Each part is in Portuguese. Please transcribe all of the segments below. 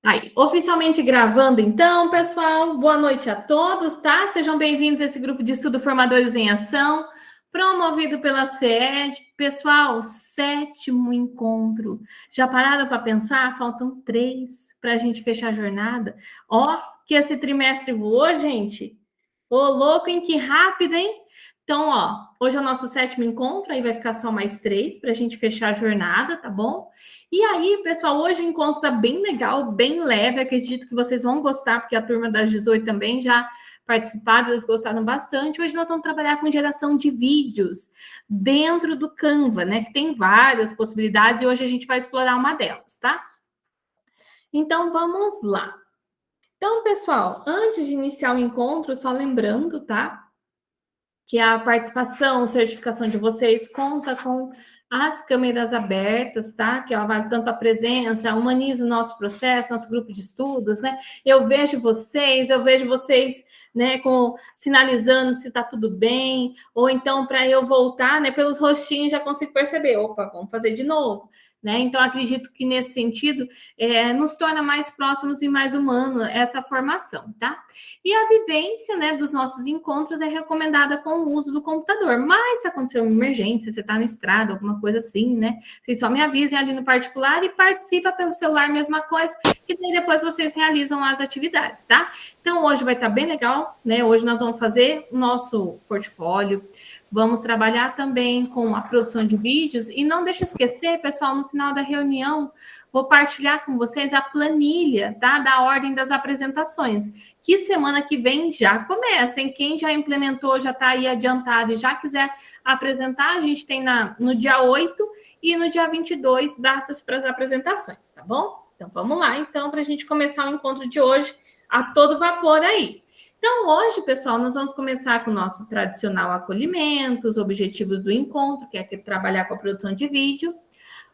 Aí, oficialmente gravando então, pessoal. Boa noite a todos, tá? Sejam bem-vindos a esse grupo de estudo Formadores em Ação, promovido pela CED. Pessoal, 7º encontro. Já pararam para pensar? Faltam 3 para a gente fechar a jornada. Ó, que esse trimestre voou, gente. Ô, louco, hein? Que rápido, hein? Então, ó, hoje é o nosso 7º encontro, aí vai ficar só mais 3 para a gente fechar a jornada, tá bom? E aí, pessoal, hoje o encontro tá bem legal, bem leve. Acredito que vocês vão gostar, porque a turma das 18 também já participaram, eles gostaram bastante. Hoje nós vamos trabalhar com geração de vídeos dentro do Canva, né? Que tem várias possibilidades e hoje a gente vai explorar uma delas, tá? Então vamos lá. Então, pessoal, antes de iniciar o encontro, só lembrando, tá? Que a participação, certificação de vocês conta com as câmeras abertas, tá? Que ela vale tanto a presença, humaniza o nosso processo, nosso grupo de estudos, né? Eu vejo vocês, né, sinalizando se tá tudo bem, ou então para eu voltar, né, pelos rostinhos já consigo perceber, opa, vamos fazer de novo, né? Então acredito que nesse sentido nos torna mais próximos e mais humano essa formação, tá? E a vivência, né, dos nossos encontros é recomendada com o uso do computador. Mas se acontecer uma emergência, você está na estrada, alguma coisa assim, né? Vocês só me avisem ali no particular e participa pelo celular, mesma coisa, que daí depois vocês realizam as atividades, tá? Então hoje vai estar bem legal, né? Hoje nós vamos fazer o nosso portfólio, vamos trabalhar também com a produção de vídeos e não deixe esquecer, pessoal, no final da reunião, vou partilhar com vocês a planilha, tá? Da ordem das apresentações, que semana que vem já começa, hein? Quem já implementou, já está aí adiantado e já quiser apresentar, a gente tem no dia 8 e no dia 22 datas para as apresentações, tá bom? Então vamos lá, então, para a gente começar o encontro de hoje a todo vapor aí. Então, hoje, pessoal, nós vamos começar com o nosso tradicional acolhimento, os objetivos do encontro, que é trabalhar com a produção de vídeo.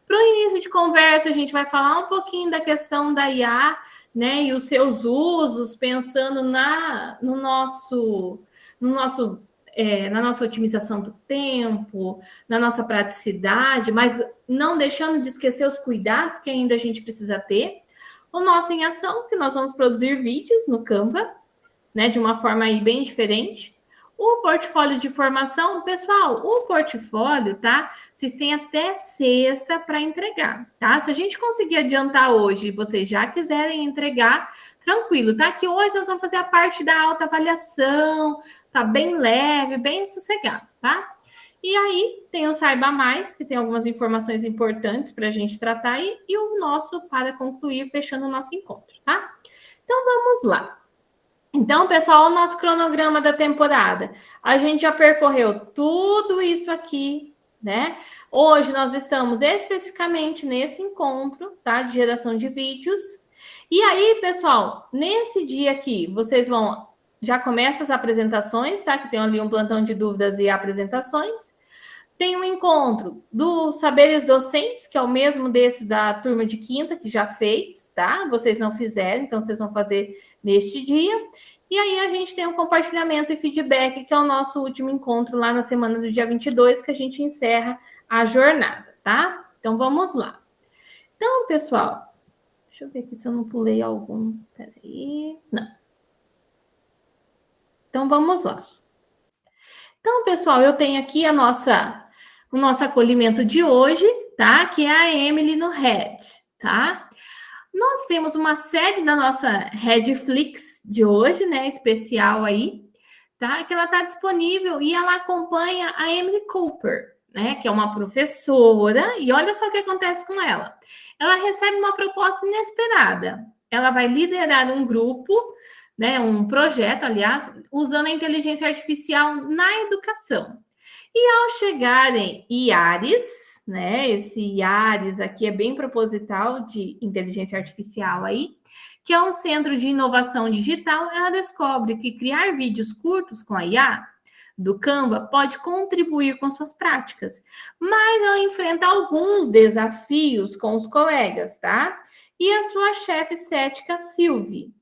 Para o início de conversa, a gente vai falar um pouquinho da questão da IA, né, e os seus usos, pensando no nosso, na nossa otimização do tempo, na nossa praticidade, mas não deixando de esquecer os cuidados que ainda a gente precisa ter. O nosso em ação, que nós vamos produzir vídeos no Canva, né, de uma forma aí bem diferente. O portfólio de formação, pessoal, o portfólio, tá? Vocês têm até sexta para entregar, tá? Se a gente conseguir adiantar hoje e vocês já quiserem entregar, tranquilo, tá? Que hoje nós vamos fazer a parte da autoavaliação, tá bem leve, bem sossegado, tá? E aí tem o Saiba Mais, que tem algumas informações importantes para a gente tratar aí, e o nosso para concluir, fechando o nosso encontro, tá? Então vamos lá. Então, pessoal, o nosso cronograma da temporada. A gente já percorreu tudo isso aqui, né? Hoje nós estamos especificamente nesse encontro, tá? De geração de vídeos. E aí, pessoal, nesse dia aqui, vocês vão... Já começa as apresentações, tá? Que tem ali um plantão de dúvidas e apresentações. Tem um encontro do Saberes Docentes, que é o mesmo desse da turma de quinta, que já fez, tá? Vocês não fizeram, então vocês vão fazer neste dia. E aí a gente tem um compartilhamento e feedback, que é o nosso último encontro lá na semana do dia 22, que a gente encerra a jornada, tá? Então vamos lá. Então, pessoal, deixa eu ver aqui se eu não pulei algum. Peraí. Não. Então vamos lá. Então, pessoal, eu tenho aqui o nosso acolhimento de hoje, tá? Que é a Emily no Red, tá? Nós temos uma série da nossa Redflix de hoje, né? Especial aí, tá? Que ela está disponível e ela acompanha a Emily Cooper, né? Que é uma professora, e olha só o que acontece com ela. Ela recebe uma proposta inesperada. Ela vai liderar um grupo, né? Um projeto, aliás, usando a inteligência artificial na educação. E ao chegarem IARES, né? Esse IARES aqui é bem proposital de inteligência artificial aí, que é um centro de inovação digital, ela descobre que criar vídeos curtos com a IA do Canva pode contribuir com suas práticas, mas ela enfrenta alguns desafios com os colegas, tá? E a sua chefe cética, Sylvie.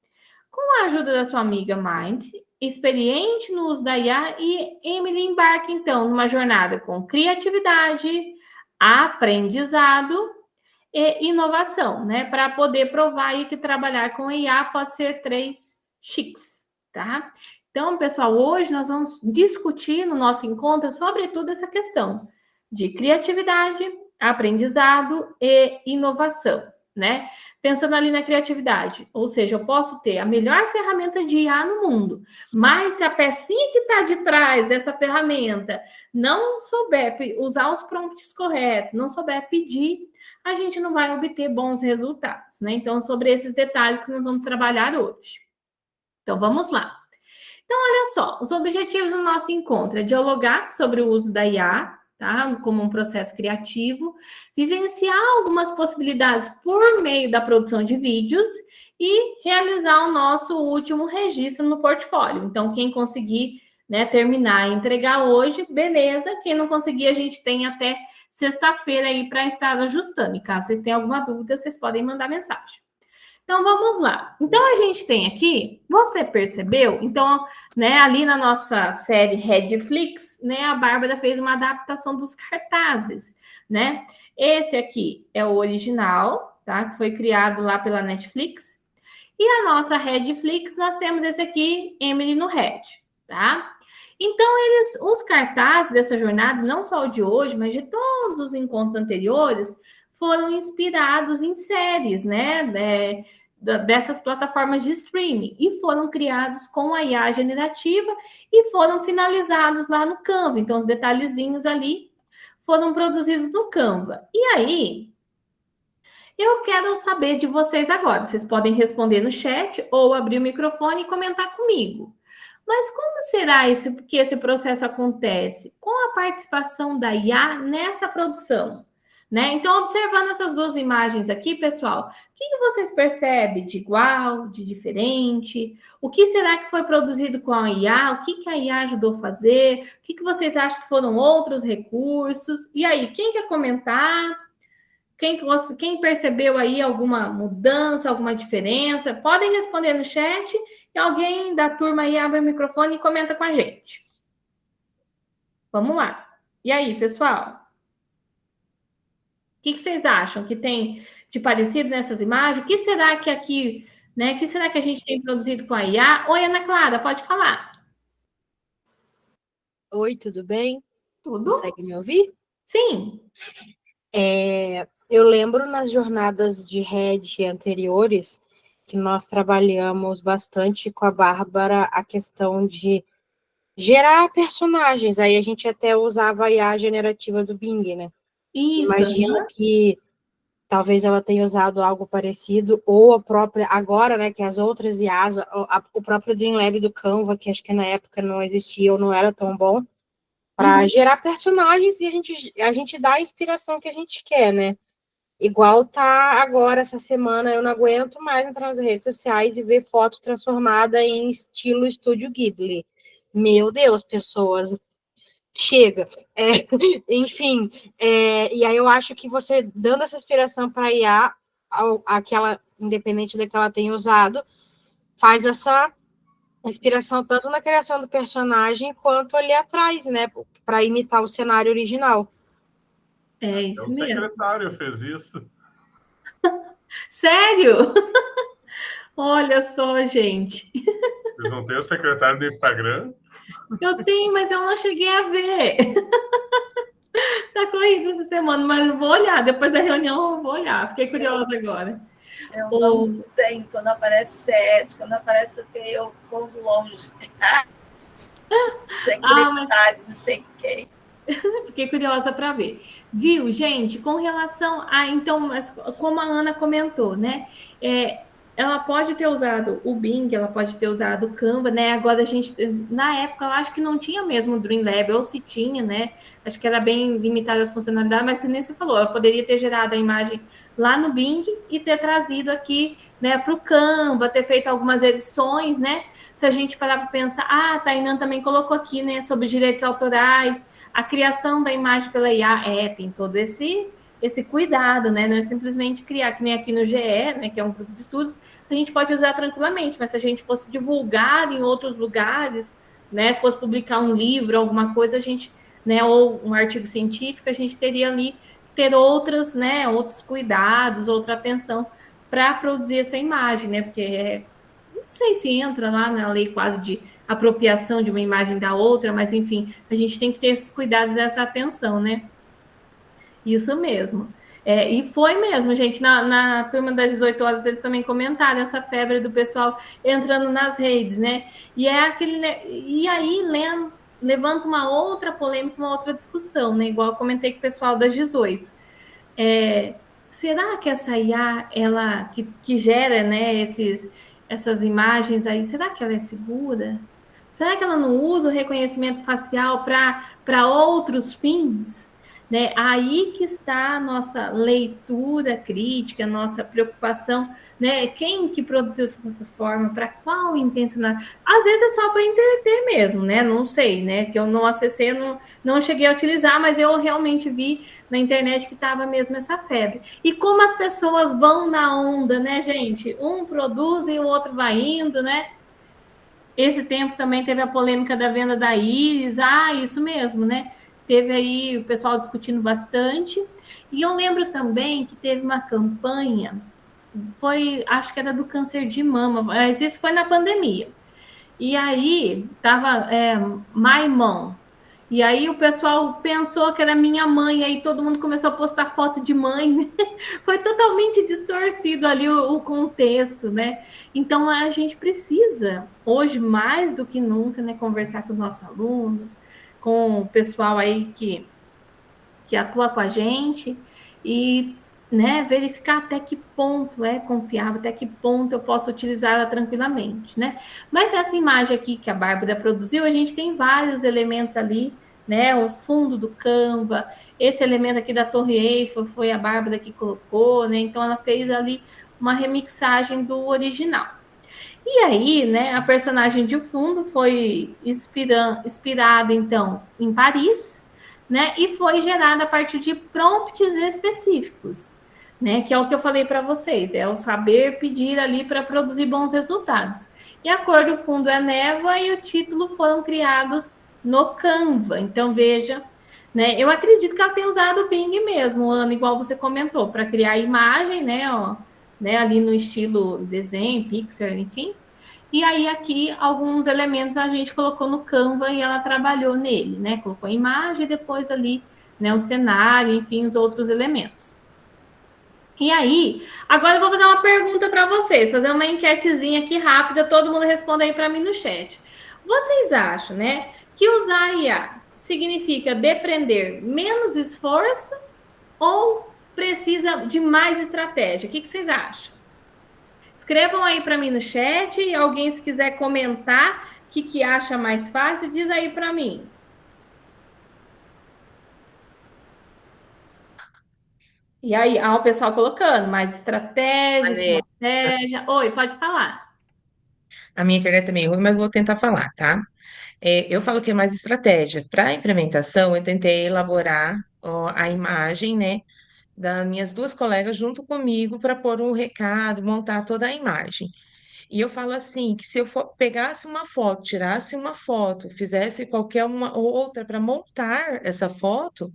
Com a ajuda da sua amiga Mind, experiente no uso da IA, e Emily embarca, então, numa jornada com criatividade, aprendizado e inovação, né? Para poder provar aí que trabalhar com IA pode ser 3x, tá? Então, pessoal, hoje nós vamos discutir no nosso encontro, sobretudo, essa questão de criatividade, aprendizado e inovação, né? Pensando ali na criatividade, ou seja, eu posso ter a melhor ferramenta de IA no mundo, mas se a pecinha que está de trás dessa ferramenta não souber usar os prompts corretos, não souber pedir, a gente não vai obter bons resultados, né? Então, sobre esses detalhes que nós vamos trabalhar hoje. Então, vamos lá. Então, olha só, os objetivos do nosso encontro é dialogar sobre o uso da IA, tá? Como um processo criativo, vivenciar algumas possibilidades por meio da produção de vídeos e realizar o nosso último registro no portfólio. Então, quem conseguir, né, terminar e entregar hoje, beleza. Quem não conseguir, a gente tem até sexta-feira aí para estar ajustando. E caso vocês tenham alguma dúvida, vocês podem mandar mensagem. Então, vamos lá. Então, a gente tem aqui, você percebeu? Então, né, ali na nossa série Redflix, né, a Bárbara fez uma adaptação dos cartazes, né? Esse aqui é o original, tá? Que foi criado lá pela Netflix. E a nossa Redflix, nós temos esse aqui, Emily no Red, tá? Então, os cartazes dessa jornada, não só o de hoje, mas de todos os encontros anteriores, foram inspirados em séries, né? Dessas plataformas de streaming e foram criados com a IA generativa e foram finalizados lá no Canva. Então, os detalhezinhos ali foram produzidos no Canva. E aí, eu quero saber de vocês agora. Vocês podem responder no chat ou abrir o microfone e comentar comigo. Mas como será que esse processo acontece? Com a participação da IA nessa produção? Né? Então, observando essas duas imagens aqui, pessoal, o que vocês percebem de igual, de diferente? O que será que foi produzido com a IA? O que a IA ajudou a fazer? O que vocês acham que foram outros recursos? E aí, quem quer comentar? Quem percebeu aí alguma mudança, alguma diferença? Podem responder no chat e alguém da turma aí abre o microfone e comenta com a gente. Vamos lá. E aí, pessoal? O que vocês acham que tem de parecido nessas imagens? O que será que aqui, né? O que será que a gente tem produzido com a IA? Oi, Ana Clara, pode falar. Oi, tudo bem? Tudo? Consegue me ouvir? Sim. Eu lembro nas jornadas de Red anteriores que nós trabalhamos bastante com a Bárbara a questão de gerar personagens. Aí a gente até usava a IA generativa do Bing, né? Isso. Imagino que talvez ela tenha usado algo parecido, ou a própria, agora, né, que as outras IAs, o próprio Dreamlab do Canva, que acho que na época não existia ou não era tão bom, para gerar personagens e a gente dá a inspiração que a gente quer, né? Igual tá agora, essa semana, eu não aguento mais entrar nas redes sociais e ver foto transformada em estilo Estúdio Ghibli. Meu Deus, pessoas, chega. Enfim, e aí eu acho que você, dando essa inspiração para a IA, aquela, independente da que ela tenha usado, faz essa inspiração tanto na criação do personagem quanto ali atrás, né? Para imitar o cenário original. É isso mesmo. O secretário fez isso. Sério? Olha só, gente. Vocês não têm o secretário do Instagram? Eu tenho, mas eu não cheguei a ver. Tá corrido essa semana, mas eu vou olhar. Depois da reunião, eu vou olhar. Fiquei curiosa agora. Eu não tenho. Quando aparece 7, quando aparece o que eu corro longe. Secretário, não sei quem. Fiquei curiosa para ver. Viu, gente? Com relação a... Então, como a Ana comentou, né? Ela pode ter usado o Bing, ela pode ter usado o Canva, né? Agora a gente... Na época, eu acho que não tinha mesmo o Dreamlab, ou se tinha, né? Acho que era bem limitada as funcionalidades, mas que nem você falou, ela poderia ter gerado a imagem lá no Bing e ter trazido aqui, né, para o Canva, ter feito algumas edições, né? Se a gente parar para pensar, a Tainan também colocou aqui, né, sobre direitos autorais, a criação da imagem pela IA, tem todo esse cuidado, né? Não é simplesmente criar, que nem aqui no GE, né, que é um grupo de estudos, a gente pode usar tranquilamente, mas se a gente fosse divulgar em outros lugares, né, fosse publicar um livro, alguma coisa, a gente, né, ou um artigo científico, a gente teria ali ter outros, né, outros cuidados, outra atenção para produzir essa imagem, né? Porque não sei se entra lá na lei quase de apropriação de uma imagem da outra, mas enfim, a gente tem que ter esses cuidados, essa atenção, né? Isso mesmo. E foi mesmo, gente, na turma das 18 horas, eles também comentaram essa febre do pessoal entrando nas redes, né? E aí levanta uma outra polêmica, uma outra discussão, né? Igual eu comentei com o pessoal das 18. Será que essa IA, ela que gera, né, essas imagens aí, será que ela é segura? Será que ela não usa o reconhecimento facial para outros fins? Né? Aí que está a nossa leitura crítica, a nossa preocupação, né? Quem que produziu essa plataforma, para qual intencionalidade? Às vezes é só para entreter mesmo, né? Não sei, né? Que eu não acessei, não cheguei a utilizar, mas eu realmente vi na internet que estava mesmo essa febre. E como as pessoas vão na onda, né, gente? Um produz e o outro vai indo, né? Esse tempo também teve a polêmica da venda da Iris. Isso mesmo, né? Teve aí o pessoal discutindo bastante. E eu lembro também que teve uma campanha, acho que era do câncer de mama, mas isso foi na pandemia. E aí tava Maimon. E aí o pessoal pensou que era minha mãe, aí todo mundo começou a postar foto de mãe, né? Foi totalmente distorcido ali o contexto, né? Então a gente precisa, hoje mais do que nunca, né, conversar com os nossos alunos, com o pessoal aí que atua com a gente e, né, verificar até que ponto é confiável, até que ponto eu posso utilizá-la tranquilamente, né? Mas nessa imagem aqui que a Bárbara produziu, a gente tem vários elementos ali, né? O fundo do Canva, esse elemento aqui da Torre Eiffel foi a Bárbara que colocou, né? Então ela fez ali uma remixagem do original. E aí, né, a personagem de fundo foi inspirada, então, em Paris, né, e foi gerada a partir de prompts específicos, né, que é o que eu falei para vocês, é o saber pedir ali para produzir bons resultados. E a cor do fundo é névoa e o título foram criados no Canva. Então, veja, né, eu acredito que ela tem usado o Bing mesmo, Ana, igual você comentou, para criar a imagem, né, ó, né, ali no estilo desenho, pixel, enfim. E aí aqui alguns elementos a gente colocou no Canva e ela trabalhou nele, né? Colocou a imagem e depois ali, né, o cenário, enfim, os outros elementos. E aí, agora eu vou fazer uma pergunta para vocês, fazer uma enquetezinha aqui rápida, todo mundo responde aí para mim no chat. Vocês acham, né, que usar IA significa depender menos esforço ou precisa de mais estratégia? O que vocês acham? Escrevam aí para mim no chat e alguém, se quiser comentar o que acha mais fácil, diz aí para mim. E aí, o pessoal colocando mais estratégia. Oi, pode falar. A minha internet também é ruim, mas vou tentar falar, tá? Eu falo que é mais estratégia. Para a implementação, eu tentei elaborar a imagem, né, das minhas duas colegas junto comigo para pôr um recado, montar toda a imagem. E eu falo assim, que se eu pegasse uma foto, tirasse uma foto, fizesse qualquer uma ou outra para montar essa foto,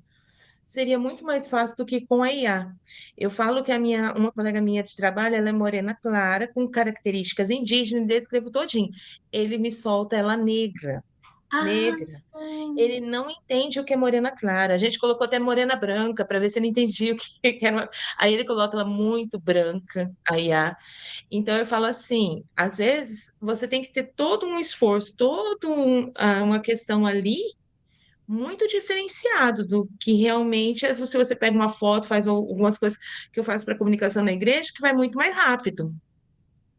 seria muito mais fácil do que com a IA. Eu falo que uma colega minha de trabalho, ela é morena clara, com características indígenas, descrevo todinho. Ele me solta ela negra, Ah, negra. Ele não entende o que é morena clara. A gente colocou até morena branca para ver se ele entendia o que era. Aí ele coloca ela muito branca, a IA. Então eu falo assim, às vezes você tem que ter todo um esforço, uma questão ali muito diferenciado do que realmente é se você pega uma foto, faz algumas coisas que eu faço para comunicação na igreja, que vai muito mais rápido.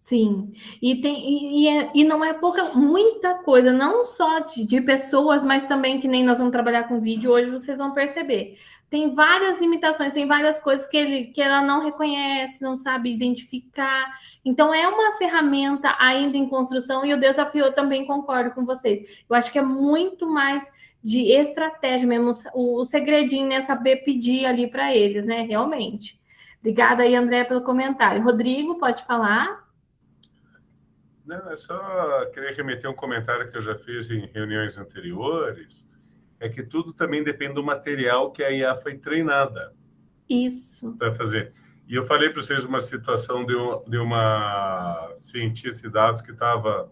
sim. E não é muita coisa, não só de pessoas, mas também que nem nós vamos trabalhar com vídeo hoje, vocês vão perceber. Tem várias limitações, tem várias coisas que ela não reconhece, não sabe identificar. Então, é uma ferramenta ainda em construção, e o desafio, eu também concordo com vocês. Eu acho que é muito mais de estratégia mesmo, o segredinho, né? Saber pedir ali para eles, né? Realmente. Obrigada aí, André, pelo comentário. Rodrigo, pode falar? Não, é só querer remeter um comentário que eu já fiz em reuniões anteriores, é que tudo também depende do material que a IA foi treinada. Isso. Para fazer. E eu falei para vocês uma situação de uma cientista de dados que estava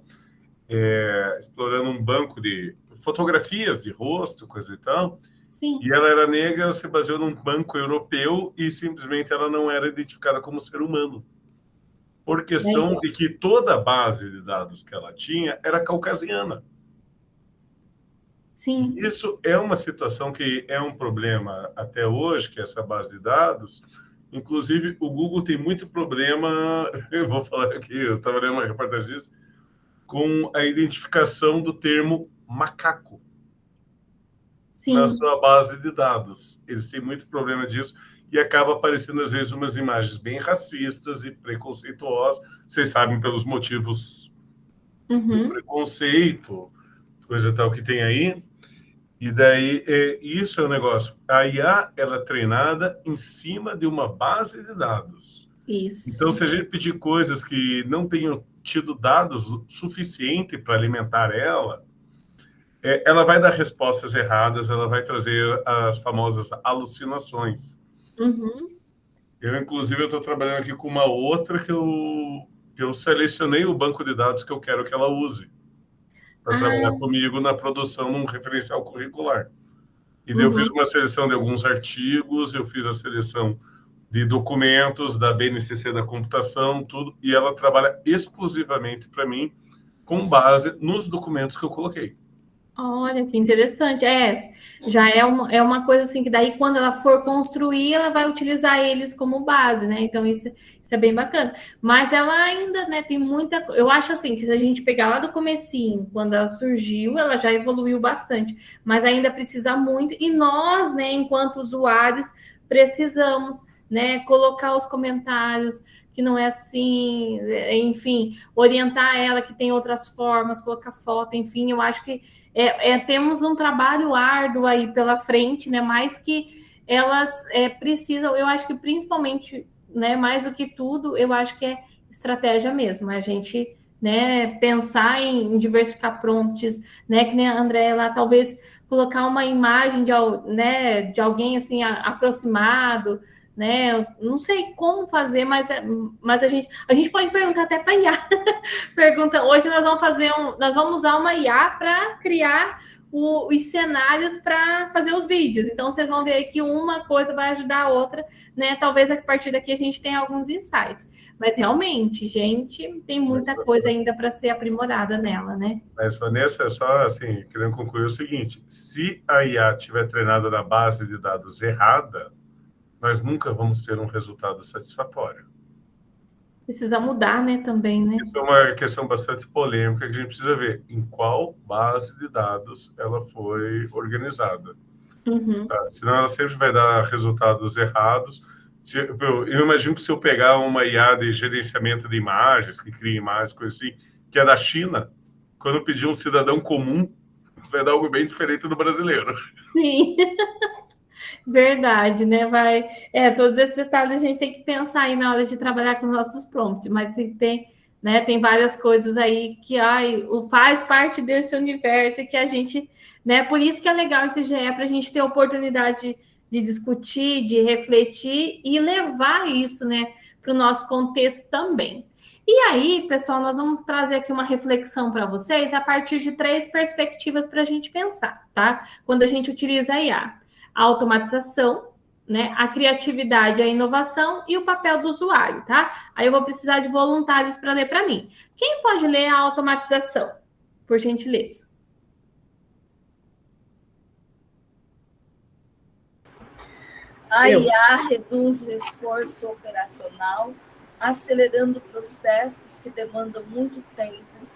explorando um banco de fotografias de rosto, coisa e tal, Sim. e ela era negra, ela se baseou num banco europeu e simplesmente ela não era identificada como ser humano. Por questão de que toda a base de dados que ela tinha era caucasiana. Sim. Isso é uma situação que é um problema até hoje, que é essa base de dados. Inclusive, o Google tem muito problema, eu vou falar aqui, eu estava lendo uma reportagem disso, com a identificação do termo macaco na Sim. sua base de dados. Eles têm muito problema disso e acaba aparecendo, às vezes, umas imagens bem racistas e preconceituosas. Vocês sabem pelos motivos do preconceito, coisa tal que tem aí. E daí, isso é o negócio. A IA, ela é treinada em cima de uma base de dados. Isso. Então, se a gente pedir coisas que não tenham tido dados suficiente para alimentar ela, ela vai dar respostas erradas, ela vai trazer as famosas alucinações. Eu, inclusive, estou trabalhando aqui com uma outra que eu selecionei o banco de dados que eu quero que ela use para trabalhar comigo na produção de um referencial curricular. E daí eu fiz uma seleção de alguns artigos, eu fiz a seleção de documentos da BNCC da computação, tudo, e ela trabalha exclusivamente para mim com base nos documentos que eu coloquei. Olha, que interessante. Já é uma coisa assim que daí quando ela for construir, ela vai utilizar eles como base, né? Então isso é bem bacana. Mas ela ainda, né, tem muita... Eu acho assim, que se a gente pegar lá do comecinho, quando ela surgiu, ela já evoluiu bastante. Mas ainda precisa muito. E nós, né, enquanto usuários, precisamos, né, colocar os comentários, que não é assim, enfim, orientar ela que tem outras formas, colocar foto, enfim, eu acho que temos um trabalho árduo aí pela frente, né? Mais que elas precisam, eu acho que principalmente, né? Mais do que tudo, eu acho que é estratégia mesmo, a gente, né? Pensar em diversificar prompts, né? Que nem a Andréia lá, talvez colocar uma imagem de alguém assim aproximado, né? Eu não sei como fazer, mas a gente pode perguntar até para a IA. Pergunta, hoje nós vamos usar uma IA para criar os cenários para fazer os vídeos. Então vocês vão ver que uma coisa vai ajudar a outra, né? Talvez a partir daqui a gente tenha alguns insights. Mas realmente, gente, tem muita coisa ainda para ser aprimorada nela, né? Mas, Vanessa, é só assim, querendo concluir o seguinte: se a IA estiver treinada na base de dados errada, nós nunca vamos ter um resultado satisfatório. Precisa mudar, né, também, né? Isso é uma questão bastante polêmica que a gente precisa ver em qual base de dados ela foi organizada. Tá? Senão ela sempre vai dar resultados errados. Eu imagino que se eu pegar uma IA de gerenciamento de imagens, que cria imagens, coisa assim, que é da China, quando eu pedir um cidadão comum, vai dar algo bem diferente do brasileiro. Sim. Verdade, né? Todos esses detalhes a gente tem que pensar aí na hora de trabalhar com nossos prompts, mas tem várias coisas aí que faz parte desse universo e que a gente, né? Por isso que é legal esse GE para a gente ter a oportunidade de discutir, de refletir e levar isso, né, para o nosso contexto também. E aí, pessoal, nós vamos trazer aqui uma reflexão para vocês a partir de 3 perspectivas para a gente pensar, tá? Quando a gente utiliza a IA. A automatização, né, a criatividade, a inovação e o papel do usuário, tá? Aí eu vou precisar de voluntários para ler para mim. Quem pode ler a automatização, por gentileza? A IA reduz o esforço operacional, acelerando processos que demandam muito tempo,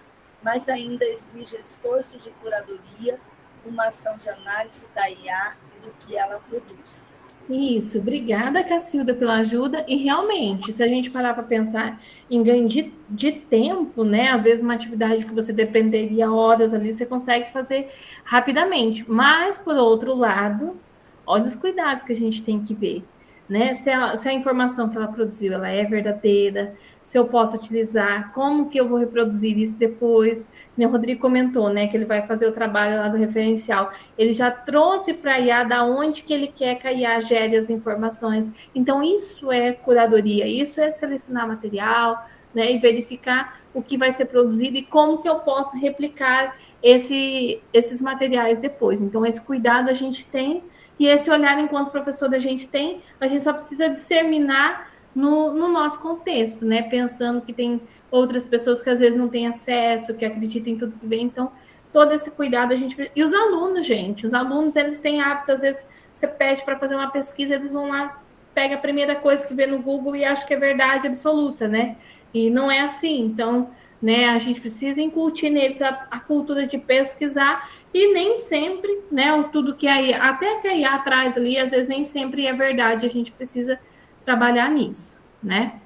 mas ainda exige esforço de curadoria, uma ação de análise da IA do que ela produz. Isso, obrigada, Cacilda, pela ajuda. E realmente, se a gente parar para pensar em ganho de tempo, né? Às vezes uma atividade que você dependeria horas ali, você consegue fazer rapidamente. Mas, por outro lado, olha os cuidados que a gente tem que ver, né? Se a informação que ela produziu, ela é verdadeira, se eu posso utilizar, como que eu vou reproduzir isso depois. O Rodrigo comentou, né, que ele vai fazer o trabalho lá do referencial. Ele já trouxe para a IA da onde que ele quer que a IA gere as informações. Então, isso é curadoria, isso é selecionar material, né, e verificar o que vai ser produzido e como que eu posso replicar esses materiais depois. Então, esse cuidado a gente tem, e esse olhar enquanto professor da gente tem, a gente só precisa disseminar no nosso contexto, né? Pensando que tem outras pessoas que às vezes não têm acesso, que acreditam em tudo que vem. Então, todo esse cuidado a gente... E os alunos, gente, os alunos, eles têm hábito, às vezes você pede para fazer uma pesquisa, eles vão lá, pega a primeira coisa que vê no Google e acha que é verdade absoluta, né? E não é assim. Então, né, a gente precisa incutir neles a cultura de pesquisar, e nem sempre, né, tudo que a IA, até que a IA traz ali, às vezes nem sempre é verdade, a gente precisa trabalhar nisso, né?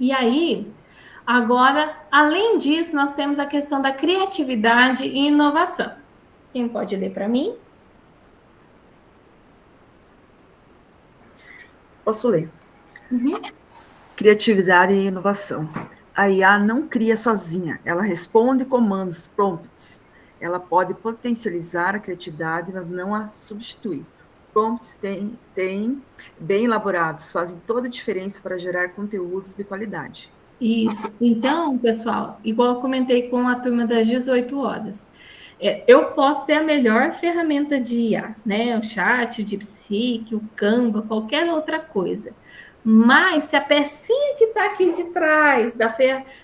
E aí, agora, além disso, nós temos a questão da criatividade e inovação. Quem pode ler para mim? Posso ler. Criatividade e inovação. A IA não cria sozinha, ela responde comandos, prompts. Ela pode potencializar a criatividade, mas não a substituir. Prompts bem elaborados, fazem toda a diferença para gerar conteúdos de qualidade. Isso. Então, pessoal, igual eu comentei com a turma das 18 horas, eu posso ter a melhor ferramenta de IA, né? O chat, o DeepSeek, o Canva, qualquer outra coisa. Mas se a pecinha que está aqui de trás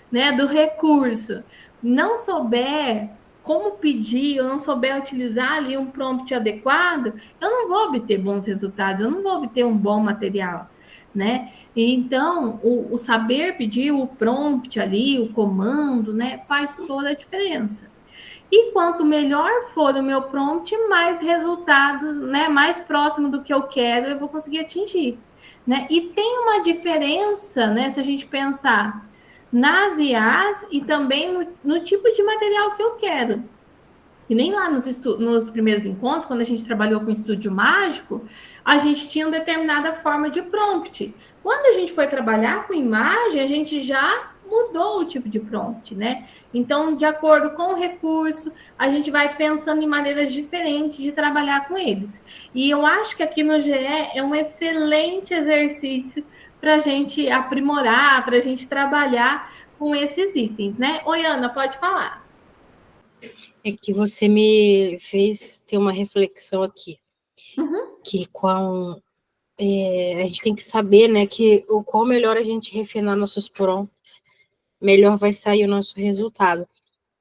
né, do recurso não souber como pedir, eu não souber utilizar ali um prompt adequado, eu não vou obter bons resultados, eu não vou obter um bom material, né? Então, o saber pedir o prompt ali, o comando, né, faz toda a diferença. E quanto melhor for o meu prompt, mais resultados, né, mais próximo do que eu quero, eu vou conseguir atingir, né? E tem uma diferença, né, se a gente pensar nas IAs e também no tipo de material que eu quero. E nem lá nos primeiros encontros, quando a gente trabalhou com estúdio mágico, a gente tinha uma determinada forma de prompt. Quando a gente foi trabalhar com imagem, a gente já mudou o tipo de prompt, né? Então, de acordo com o recurso, a gente vai pensando em maneiras diferentes de trabalhar com eles. E eu acho que aqui no GE é um excelente exercício para a gente aprimorar, para a gente trabalhar com esses itens, né? Oi, Ana, pode falar. É que você me fez ter uma reflexão aqui, que a gente tem que saber, né, que o qual melhor a gente refinar nossos prompts, melhor vai sair o nosso resultado.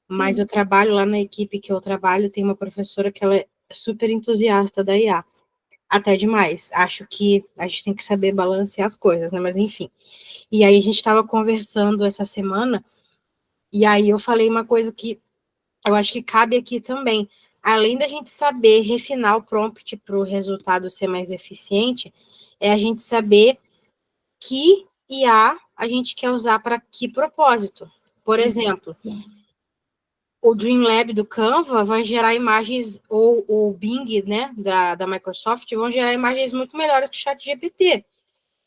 Mas Sim. eu trabalho lá na equipe que eu trabalho, tem uma professora que ela é super entusiasta da IA, até demais. Acho que a gente tem que saber balancear as coisas, né, mas enfim. E aí a gente estava conversando essa semana, e aí eu falei uma coisa que eu acho que cabe aqui também. Além da gente saber refinar o prompt para o resultado ser mais eficiente, é a gente saber que IA a gente quer usar para que propósito. Por exemplo, o Dreamlab do Canva vai gerar imagens, ou o Bing, né, da Microsoft, vão gerar imagens muito melhores que o ChatGPT.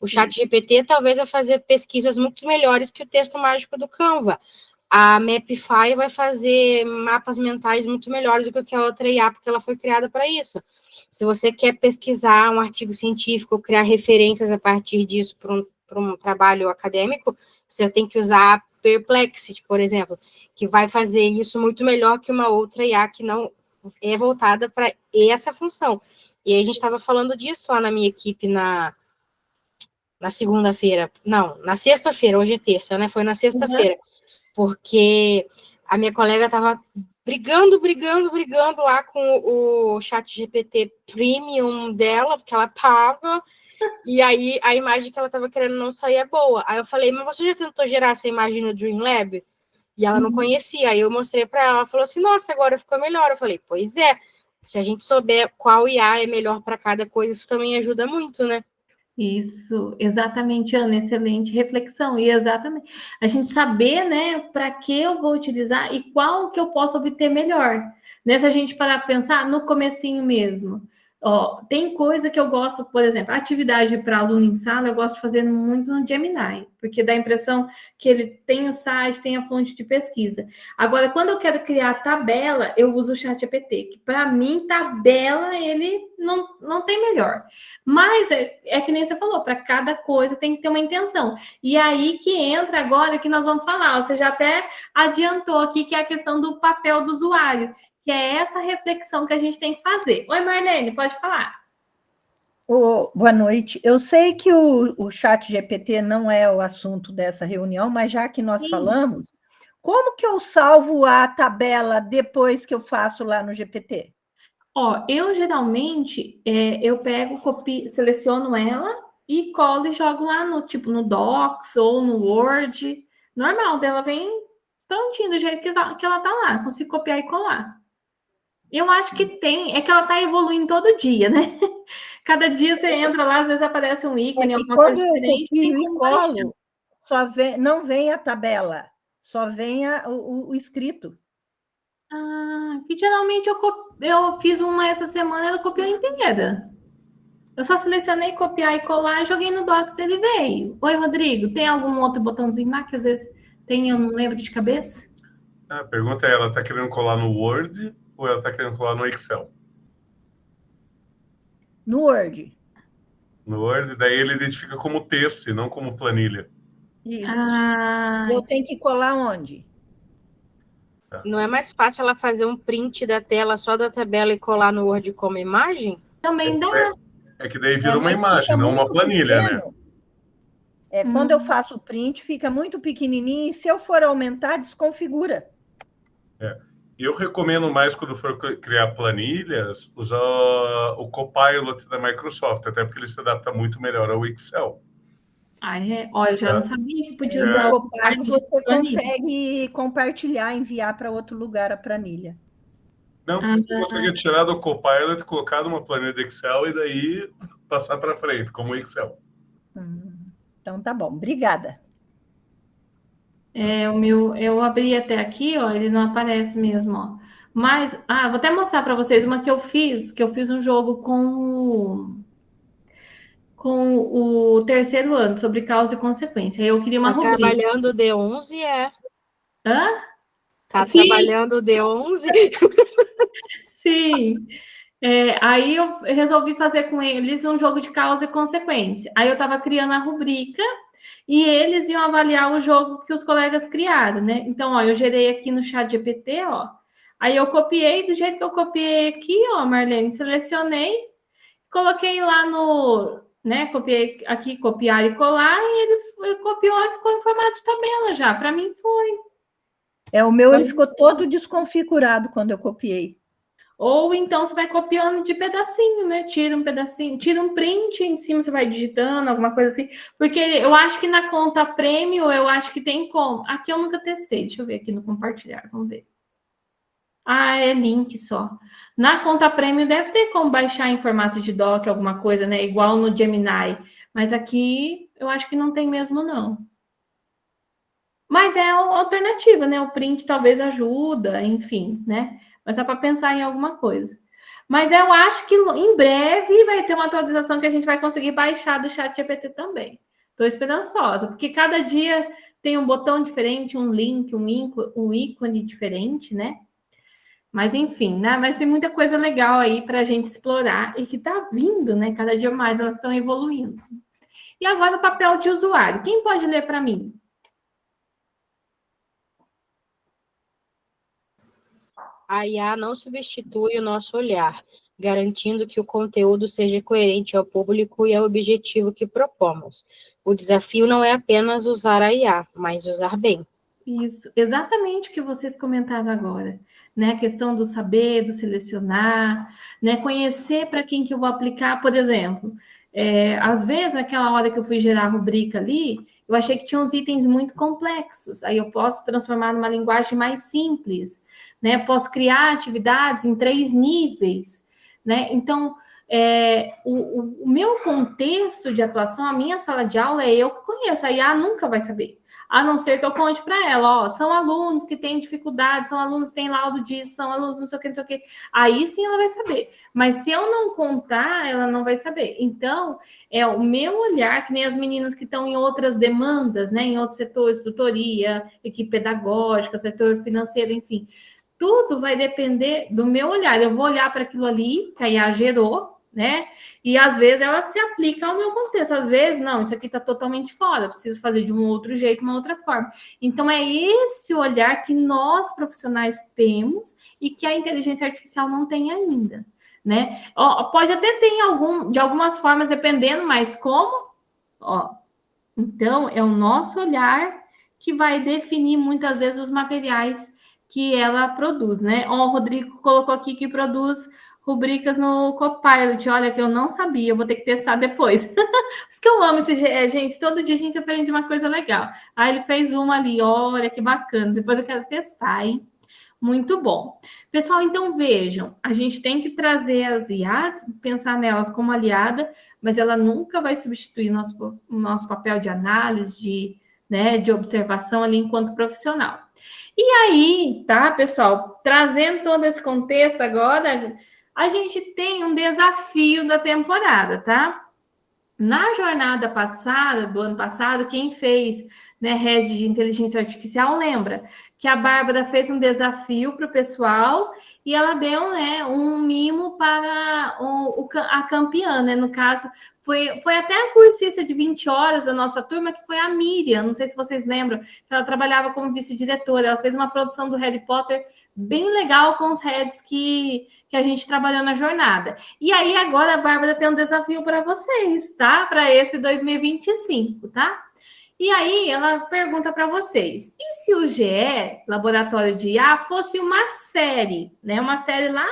O ChatGPT talvez vai fazer pesquisas muito melhores que o texto mágico do Canva. A Mapify vai fazer mapas mentais muito melhores do que a outra IA, porque ela foi criada para isso. Se você quer pesquisar um artigo científico, criar referências a partir disso para um trabalho acadêmico, você tem que usar a Perplexity, por exemplo, que vai fazer isso muito melhor que uma outra IA que não é voltada para essa função. E aí a gente estava falando disso lá na minha equipe na segunda-feira, não, na sexta-feira, hoje é terça, né? Foi na sexta-feira. Porque a minha colega estava brigando lá com o ChatGPT Premium dela, porque ela paga, e aí a imagem que ela estava querendo não saía boa. Aí eu falei, mas você já tentou gerar essa imagem no Dreamlab? E ela não conhecia. Aí eu mostrei para ela, ela falou assim, nossa, agora ficou melhor. Eu falei, pois é, se a gente souber qual IA é melhor para cada coisa, isso também ajuda muito, né? Isso, exatamente, Ana, excelente reflexão. E exatamente, a gente saber, né, para que eu vou utilizar e qual que eu posso obter melhor. Né, se a gente parar para pensar no comecinho mesmo, Ó, tem coisa que eu gosto, por exemplo, atividade para aluno em sala, eu gosto de fazer muito no Gemini, porque dá a impressão que ele tem o site, tem a fonte de pesquisa. Agora, quando eu quero criar tabela, eu uso o ChatGPT, que para mim, tabela, ele não tem melhor. Mas é que nem você falou, para cada coisa tem que ter uma intenção. E aí que entra agora que nós vamos falar, você já até adiantou aqui, que é a questão do papel do usuário, que é essa reflexão que a gente tem que fazer. Oi, Marlene, pode falar. Boa noite. Eu sei que o chat GPT não é o assunto dessa reunião, mas já que nós falamos, como que eu salvo a tabela depois que eu faço lá no GPT? Ó, eu geralmente, eu pego, copio, seleciono ela e colo e jogo lá no Docs ou no Word. Normal, dela vem prontinho, do jeito que ela tá lá. Consigo copiar e colar. Eu acho que é que ela está evoluindo todo dia, né? Cada dia você entra lá, às vezes aparece um ícone, alguma coisa diferente. Quando eu copio e colo, não vem a tabela, só vem o escrito. Que geralmente eu fiz uma essa semana, ela copiou inteira. Eu só selecionei copiar e colar e joguei no Docs, ele veio. Oi, Rodrigo, tem algum outro botãozinho lá que às vezes tem, eu não lembro de cabeça? A pergunta é, ela está querendo colar no Word ou ela está querendo colar no Excel? No Word. No Word, daí ele identifica como texto e não como planilha. Isso. Eu tenho que colar onde? Não é mais fácil ela fazer um print da tela só da tabela e colar no Word como imagem? Também dá. É que daí vira uma imagem, não uma planilha, pequeno, né? Quando eu faço o print, fica muito pequenininho e se eu for aumentar, desconfigura. Eu recomendo mais, quando for criar planilhas, usar o Copilot da Microsoft, até porque ele se adapta muito melhor ao Excel. Ó, eu já não sabia que podia usar o Copilot. Você consegue compartilhar, enviar para outro lugar a planilha. Não, você consegue tirar do Copilot, colocar numa planilha de Excel e daí passar para frente, como o Excel. Então tá bom, obrigada. O meu, eu abri até aqui, ó, ele não aparece mesmo, ó. Mas, vou até mostrar para vocês uma que eu fiz um jogo com o terceiro ano, sobre causa e consequência. Eu queria uma rubrica. Trabalhando o D11, Hã? Tá trabalhando o D11? Sim. Aí eu resolvi fazer com eles um jogo de causa e consequência. Aí eu estava criando a rubrica e eles iam avaliar o jogo que os colegas criaram, né? Então, ó, eu gerei aqui no chat GPT, ó. Aí eu copiei, do jeito que eu copiei aqui, ó, Marlene, selecionei, coloquei lá né? Copiei aqui, copiar e colar, e ele copiou e ficou em formato de tabela já. Para mim foi. O meu ele ficou todo desconfigurado quando eu copiei. Ou então você vai copiando de pedacinho, né? Tira um pedacinho, tira um print, em cima você vai digitando, alguma coisa assim. Porque eu acho que na conta Premium, eu acho que tem como. Aqui eu nunca testei, deixa eu ver aqui no compartilhar, vamos ver. É link só. Na conta Premium deve ter como baixar em formato de doc, alguma coisa, né? Igual no Gemini. Mas aqui eu acho que não tem mesmo, não. Mas é uma alternativa, né? O print talvez ajuda, enfim, né? Mas dá para pensar em alguma coisa. Mas eu acho que em breve vai ter uma atualização que a gente vai conseguir baixar do ChatGPT também. Estou esperançosa, porque cada dia tem um botão diferente, um link, um ícone diferente, né? Mas enfim, né? Mas tem muita coisa legal aí para a gente explorar e que está vindo, né? Cada dia mais elas estão evoluindo. E agora o papel de usuário. Quem pode ler para mim? A IA não substitui o nosso olhar, garantindo que o conteúdo seja coerente ao público e ao objetivo que propomos. O desafio não é apenas usar a IA, mas usar bem. Isso, exatamente o que vocês comentaram agora, né? A questão do saber, do selecionar, né? Conhecer para quem que eu vou aplicar, por exemplo. Às vezes, naquela hora que eu fui gerar a rubrica ali, eu achei que tinha uns itens muito complexos. Aí eu posso transformar numa linguagem mais simples, né? Posso criar atividades em 3 níveis, né? Então, o meu contexto de atuação, a minha sala de aula é eu que conheço, a IA nunca vai saber. A não ser que eu conte para ela, ó, são alunos que têm dificuldade, são alunos que têm laudo disso, são alunos não sei o que, não sei o que. Aí sim ela vai saber. Mas se eu não contar, ela não vai saber. Então, é o meu olhar, que nem as meninas que estão em outras demandas, né, em outros setores, tutoria, equipe pedagógica, setor financeiro, enfim. Tudo vai depender do meu olhar. Eu vou olhar para aquilo ali que a IA gerou, né? E às vezes ela se aplica ao meu contexto, às vezes não, isso aqui está totalmente fora, preciso fazer de um outro jeito, uma outra forma. Então é esse olhar que nós profissionais temos e que a inteligência artificial não tem ainda, né? Ó, pode até ter de algumas formas, dependendo, mas como? Ó, então é o nosso olhar que vai definir muitas vezes os materiais que ela produz, né? Ó, o Rodrigo colocou aqui que produz rubricas no Copilot, olha que eu não sabia, eu vou ter que testar depois. Por isso que eu amo esse gente, todo dia a gente aprende uma coisa legal. Aí ele fez uma ali, olha que bacana, depois eu quero testar, hein? Muito bom. Pessoal, então vejam, a gente tem que trazer as IAs, pensar nelas como aliada, mas ela nunca vai substituir o nosso papel de análise, de observação ali enquanto profissional. E aí, tá, pessoal, trazendo todo esse contexto agora, a gente tem um desafio da temporada, tá? Na jornada passada, do ano passado, quem fez, né, Rede de Inteligência Artificial, lembra que a Bárbara fez um desafio para o pessoal e ela deu, né, um mimo para a campeã, né? No caso, foi até a cursista de 20 horas da nossa turma, que foi a Miriam, não sei se vocês lembram, que ela trabalhava como vice-diretora, ela fez uma produção do Harry Potter bem legal com os heads que a gente trabalhou na jornada. E aí, agora, a Bárbara tem um desafio para vocês, tá? Para esse 2025, tá? E aí, ela pergunta para vocês, e se o GE, Laboratório de IA, fosse uma série, né? Uma série lá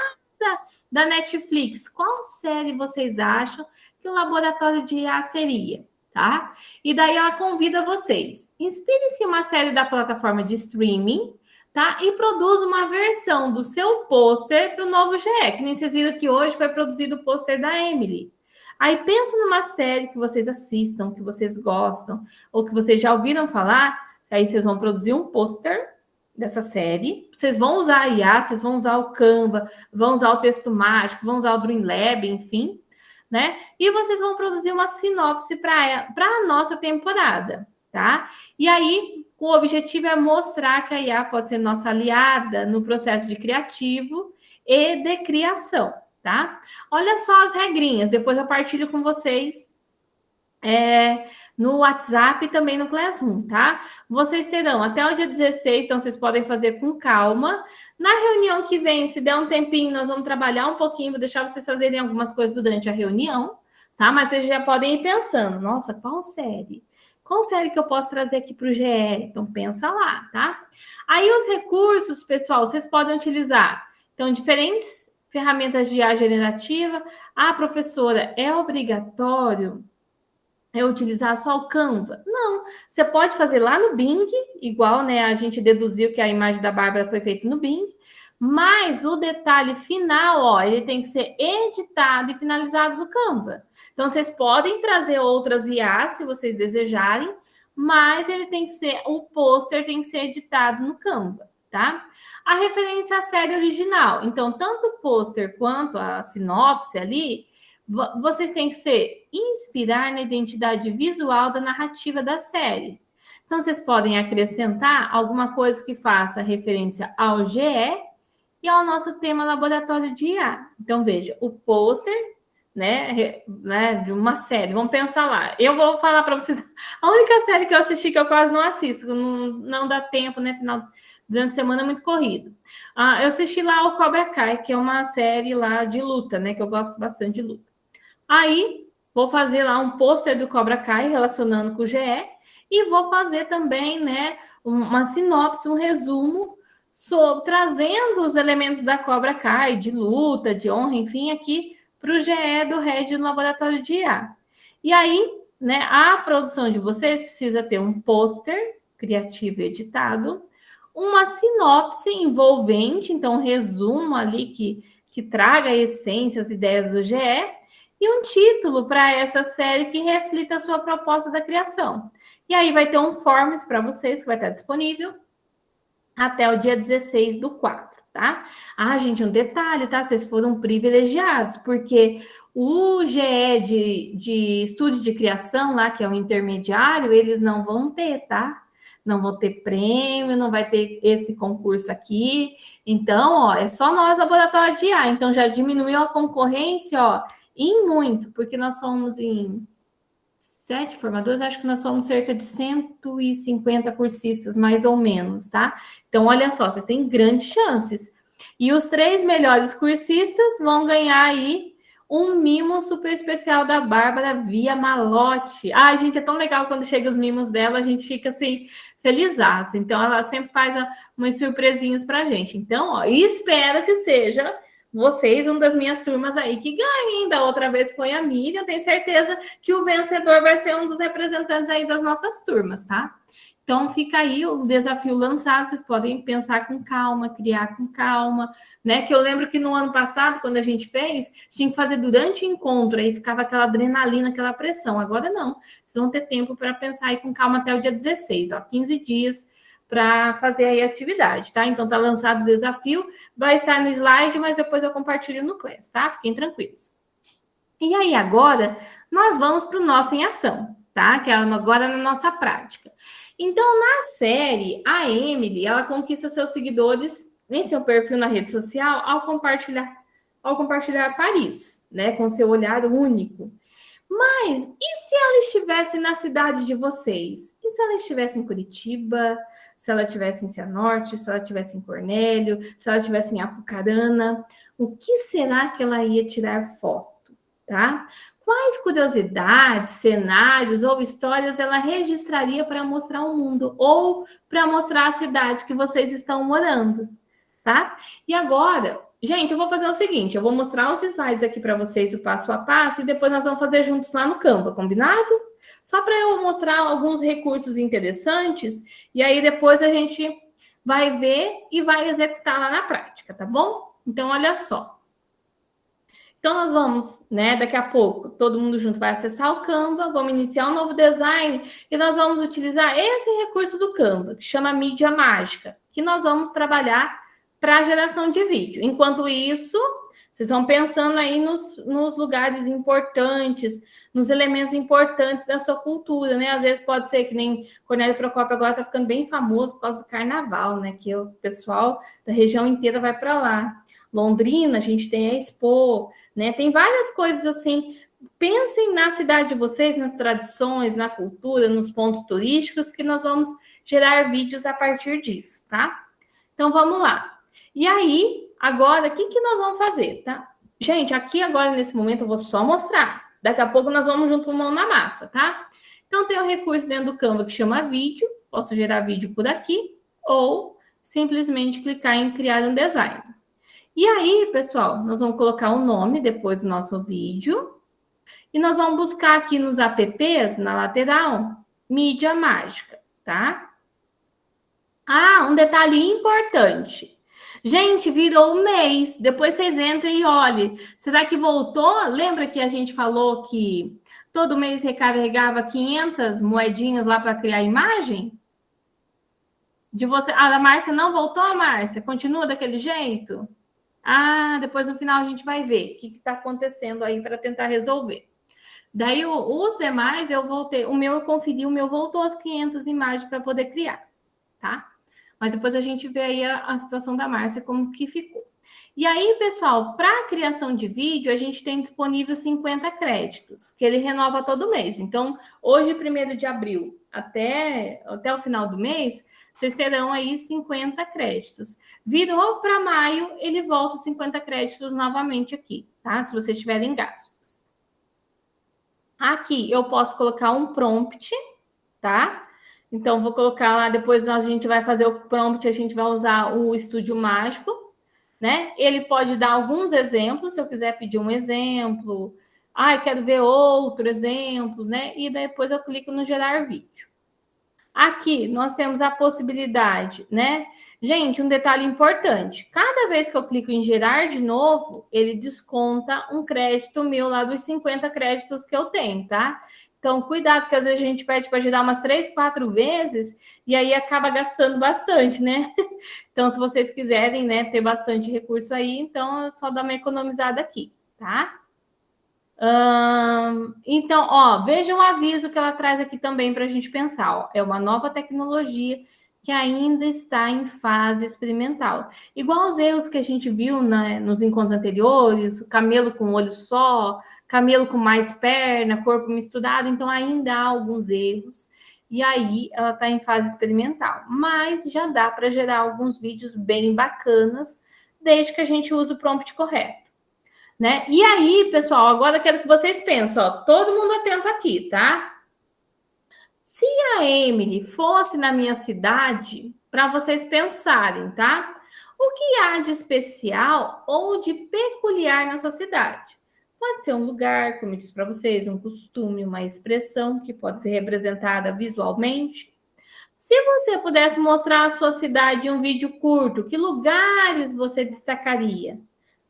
da Netflix, qual série vocês acham que o Laboratório de IA seria, tá? E daí ela convida vocês, inspire-se em uma série da plataforma de streaming, tá? E produza uma versão do seu pôster para o novo GE, que nem vocês viram que hoje foi produzido o pôster da Emily. Aí pensa numa série que vocês assistam, que vocês gostam, ou que vocês já ouviram falar, aí vocês vão produzir um pôster dessa série, vocês vão usar a IA, vocês vão usar o Canva, vão usar o texto mágico, vão usar o Dreamlab, enfim, né? E vocês vão produzir uma sinopse para a nossa temporada, tá? E aí, o objetivo é mostrar que a IA pode ser nossa aliada no processo de criativo e de criação, tá? Olha só as regrinhas, depois eu partilho com vocês no WhatsApp e também no Classroom, tá? Vocês terão até o dia 16, então vocês podem fazer com calma. Na reunião que vem, se der um tempinho, nós vamos trabalhar um pouquinho, vou deixar vocês fazerem algumas coisas durante a reunião, tá? Mas vocês já podem ir pensando, nossa, qual série? Qual série que eu posso trazer aqui para o GE? Então, pensa lá, tá? Aí, os recursos, pessoal, vocês podem utilizar. Então, diferentes ferramentas de IA generativa. Ah, professora, é obrigatório utilizar só o Canva? Não, você pode fazer lá no Bing, igual, né, a gente deduziu que a imagem da Bárbara foi feita no Bing, mas o detalhe final, ó, ele tem que ser editado e finalizado no Canva. Então, vocês podem trazer outras IAs, se vocês desejarem, mas ele tem que ser, o pôster tem que ser editado no Canva, tá? A referência à série original. Então, tanto o pôster quanto a sinopse ali, vocês têm que se inspirar na identidade visual da narrativa da série. Então, vocês podem acrescentar alguma coisa que faça referência ao GE e ao nosso tema laboratório de IA. Então, veja, o pôster, né, de uma série. Vamos pensar lá. Eu vou falar para vocês, a única série que eu assisti que eu quase não assisto, não dá tempo, né, durante a semana é muito corrido. Eu assisti lá o Cobra Kai, que é uma série lá de luta, né, que eu gosto bastante de luta. Aí, vou fazer lá um pôster do Cobra Kai relacionando com o GE e vou fazer também, né, uma sinopse, um resumo, trazendo os elementos da Cobra Kai, de luta, de honra, enfim, aqui para o GE do RED no Laboratório de IA. E aí, né, a produção de vocês precisa ter um pôster criativo e editado, uma sinopse envolvente, então um resumo ali que traga a essência, as ideias do GE, e um título para essa série que reflita a sua proposta da criação. E aí vai ter um forms para vocês que vai estar disponível até o dia 16/4, tá? Ah, gente, um detalhe, tá? Vocês foram privilegiados, porque o GE de estúdio de criação lá, que é o intermediário, eles não vão ter, tá? Não vão ter prêmio, não vai ter esse concurso aqui. Então, ó, é só nós, laboratório de IA. Então, já diminuiu a concorrência, ó, em muito, porque nós somos em 7 formadores, acho que nós somos cerca de 150 cursistas, mais ou menos, tá? Então, olha só, vocês têm grandes chances. E os 3 melhores cursistas vão ganhar aí um mimo super especial da Bárbara via Malote. Ai, gente, é tão legal quando chega os mimos dela, a gente fica assim, felizaço. Então, ela sempre faz umas surpresinhas pra gente. Então, ó, espero que seja vocês, uma das minhas turmas aí que ganhem. Da outra vez foi a Miriam, tenho certeza que o vencedor vai ser um dos representantes aí das nossas turmas, tá? Então, fica aí o desafio lançado, vocês podem pensar com calma, criar com calma, né? Que eu lembro que no ano passado, quando a gente fez, tinha que fazer durante o encontro, aí ficava aquela adrenalina, aquela pressão. Agora não, vocês vão ter tempo para pensar aí com calma até o dia 16, ó, 15 dias para fazer aí a atividade, tá? Então, tá lançado o desafio, vai estar no slide, mas depois eu compartilho no Class, tá? Fiquem tranquilos. E aí, agora, nós vamos para o Nosso em Ação, tá? Que é agora na nossa prática. Então, na série, a Emily, ela conquista seus seguidores em seu perfil na rede social ao compartilhar Paris, né? Com seu olhar único. Mas, e se ela estivesse na cidade de vocês? E se ela estivesse em Curitiba? Se ela estivesse em Cianorte? Se ela estivesse em Cornélio? Se ela estivesse em Apucarana? O que será que ela ia tirar foto, tá? Quais curiosidades, cenários ou histórias ela registraria para mostrar o mundo ou para mostrar a cidade que vocês estão morando, tá? E agora, gente, eu vou fazer o seguinte, eu vou mostrar os slides aqui para vocês, o passo a passo, e depois nós vamos fazer juntos lá no Canva, combinado? Só para eu mostrar alguns recursos interessantes, e aí depois a gente vai ver e vai executar lá na prática, tá bom? Então, olha só. Então, nós vamos, né, daqui a pouco, todo mundo junto vai acessar o Canva, vamos iniciar um novo design e nós vamos utilizar esse recurso do Canva, que chama Mídia Mágica, que nós vamos trabalhar para a geração de vídeo. Enquanto isso, vocês vão pensando aí nos lugares importantes, nos elementos importantes da sua cultura, né? Às vezes pode ser que nem Cornélio Procópio agora está ficando bem famoso por causa do carnaval, né? Que o pessoal da região inteira vai para lá. Londrina, a gente tem a Expo, né? Tem várias coisas assim. Pensem na cidade de vocês, nas tradições, na cultura, nos pontos turísticos, que nós vamos gerar vídeos a partir disso, tá? Então, vamos lá. E aí, agora, o que nós vamos fazer, tá? Gente, aqui agora, nesse momento, eu vou só mostrar. Daqui a pouco nós vamos junto com mão na massa, tá? Então, tem um recurso dentro do Canva que chama vídeo. Posso gerar vídeo por aqui. Ou simplesmente clicar em criar um design. E aí, pessoal, nós vamos colocar o nome depois do nosso vídeo. E nós vamos buscar aqui nos apps, na lateral, Mídia Mágica, tá? Ah, um detalhe importante. Gente, virou um mês. Depois vocês entrem e olhem. Será que voltou? Lembra que a gente falou que todo mês recarregava 500 moedinhas lá para criar imagem? De você... Ah, a Márcia não voltou, Márcia? Continua daquele jeito? Ah, depois no final a gente vai ver o que está acontecendo aí para tentar resolver. Daí os demais eu voltei. O meu eu conferi, o meu voltou as 500 imagens para poder criar, tá? Mas depois a gente vê aí a situação da Márcia, como que ficou. E aí, pessoal, para a criação de vídeo, a gente tem disponível 50 créditos, que ele renova todo mês. Então, hoje, 1º de abril, até o final do mês, vocês terão aí 50 créditos. Virou para maio, ele volta os 50 créditos novamente aqui, tá? Se vocês tiverem gastos. Aqui, eu posso colocar um prompt, tá? Então, vou colocar lá, depois a gente vai fazer o prompt, a gente vai usar o Estúdio Mágico, né? Ele pode dar alguns exemplos, se eu quiser pedir um exemplo. Ah, eu quero ver outro exemplo, né? E depois eu clico no gerar vídeo. Aqui nós temos a possibilidade, né? Gente, um detalhe importante: cada vez que eu clico em gerar de novo, ele desconta um crédito meu lá dos 50 créditos que eu tenho, tá? Então, cuidado, que às vezes a gente pede para gerar umas 3, 4 vezes e aí acaba gastando bastante, né? Então, se vocês quiserem, né, ter bastante recurso aí, então é só dar uma economizada aqui, tá? Então, ó, veja o aviso que ela traz aqui também para a gente pensar. Ó, é uma nova tecnologia que ainda está em fase experimental. Igual os erros que a gente viu, né, nos encontros anteriores, o camelo com olho só, camelo com mais perna, corpo misturado, então ainda há alguns erros. E aí ela está em fase experimental. Mas já dá para gerar alguns vídeos bem bacanas, desde que a gente use o prompt correto. Né? E aí, pessoal, agora eu quero que vocês pensem, ó, todo mundo atento aqui, tá? Se a Emily fosse na minha cidade, para vocês pensarem, tá? O que há de especial ou de peculiar na sua cidade? Pode ser um lugar, como eu disse para vocês, um costume, uma expressão que pode ser representada visualmente. Se você pudesse mostrar a sua cidade em um vídeo curto, que lugares você destacaria?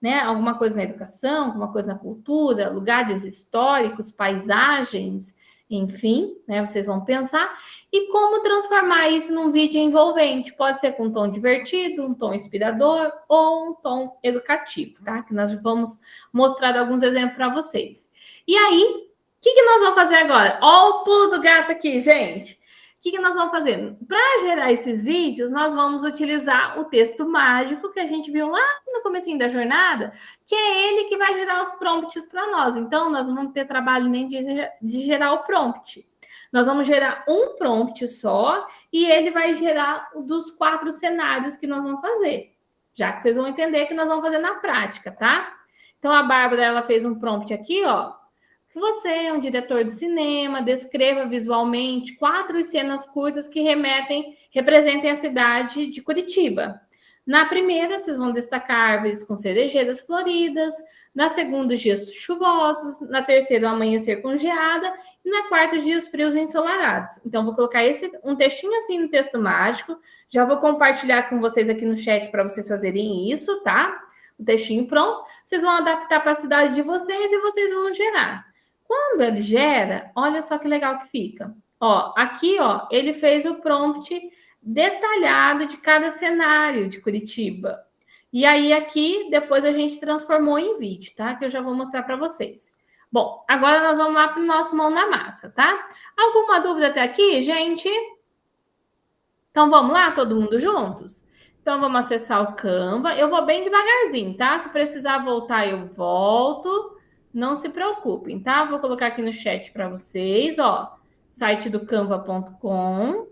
Né? Alguma coisa na educação, alguma coisa na cultura, lugares históricos, paisagens, enfim, né? Vocês vão pensar. E como transformar isso num vídeo envolvente? Pode ser com um tom divertido, um tom inspirador ou um tom educativo, tá? Que nós vamos mostrar alguns exemplos para vocês. E aí, o que nós vamos fazer agora? Ó o pulo do gato aqui, gente. O que nós vamos fazer? Para gerar esses vídeos, nós vamos utilizar o texto mágico que a gente viu lá no comecinho da jornada, que é ele que vai gerar os prompts para nós. Então, nós não vamos ter trabalho nem de gerar o prompt. Nós vamos gerar um prompt só e ele vai gerar dos 4 cenários que nós vamos fazer. Já que vocês vão entender que nós vamos fazer na prática, tá? Então, a Bárbara, ela fez um prompt aqui, ó. Se você é um diretor de cinema, descreva visualmente 4 cenas curtas que representem a cidade de Curitiba. Na primeira, vocês vão destacar árvores com cerejeiras floridas. Na segunda, os dias chuvosos. Na terceira, o amanhecer com geada. E na quarta, os dias frios e ensolarados. Então, vou colocar um textinho assim no texto mágico. Já vou compartilhar com vocês aqui no chat para vocês fazerem isso, tá? O textinho pronto. Vocês vão adaptar para a cidade de vocês e vocês vão gerar. Quando ele gera, olha só que legal que fica. Ó, aqui, ó, ele fez o prompt detalhado de cada cenário de Curitiba. E aí, aqui, depois a gente transformou em vídeo, tá? Que eu já vou mostrar para vocês. Bom, agora nós vamos lá para o nosso mão na massa, tá? Alguma dúvida até aqui, gente? Então, vamos lá, todo mundo juntos? Então, vamos acessar o Canva. Eu vou bem devagarzinho, tá? Se precisar voltar, eu volto. Não se preocupem, tá? Vou colocar aqui no chat para vocês, ó. Site do canva.com.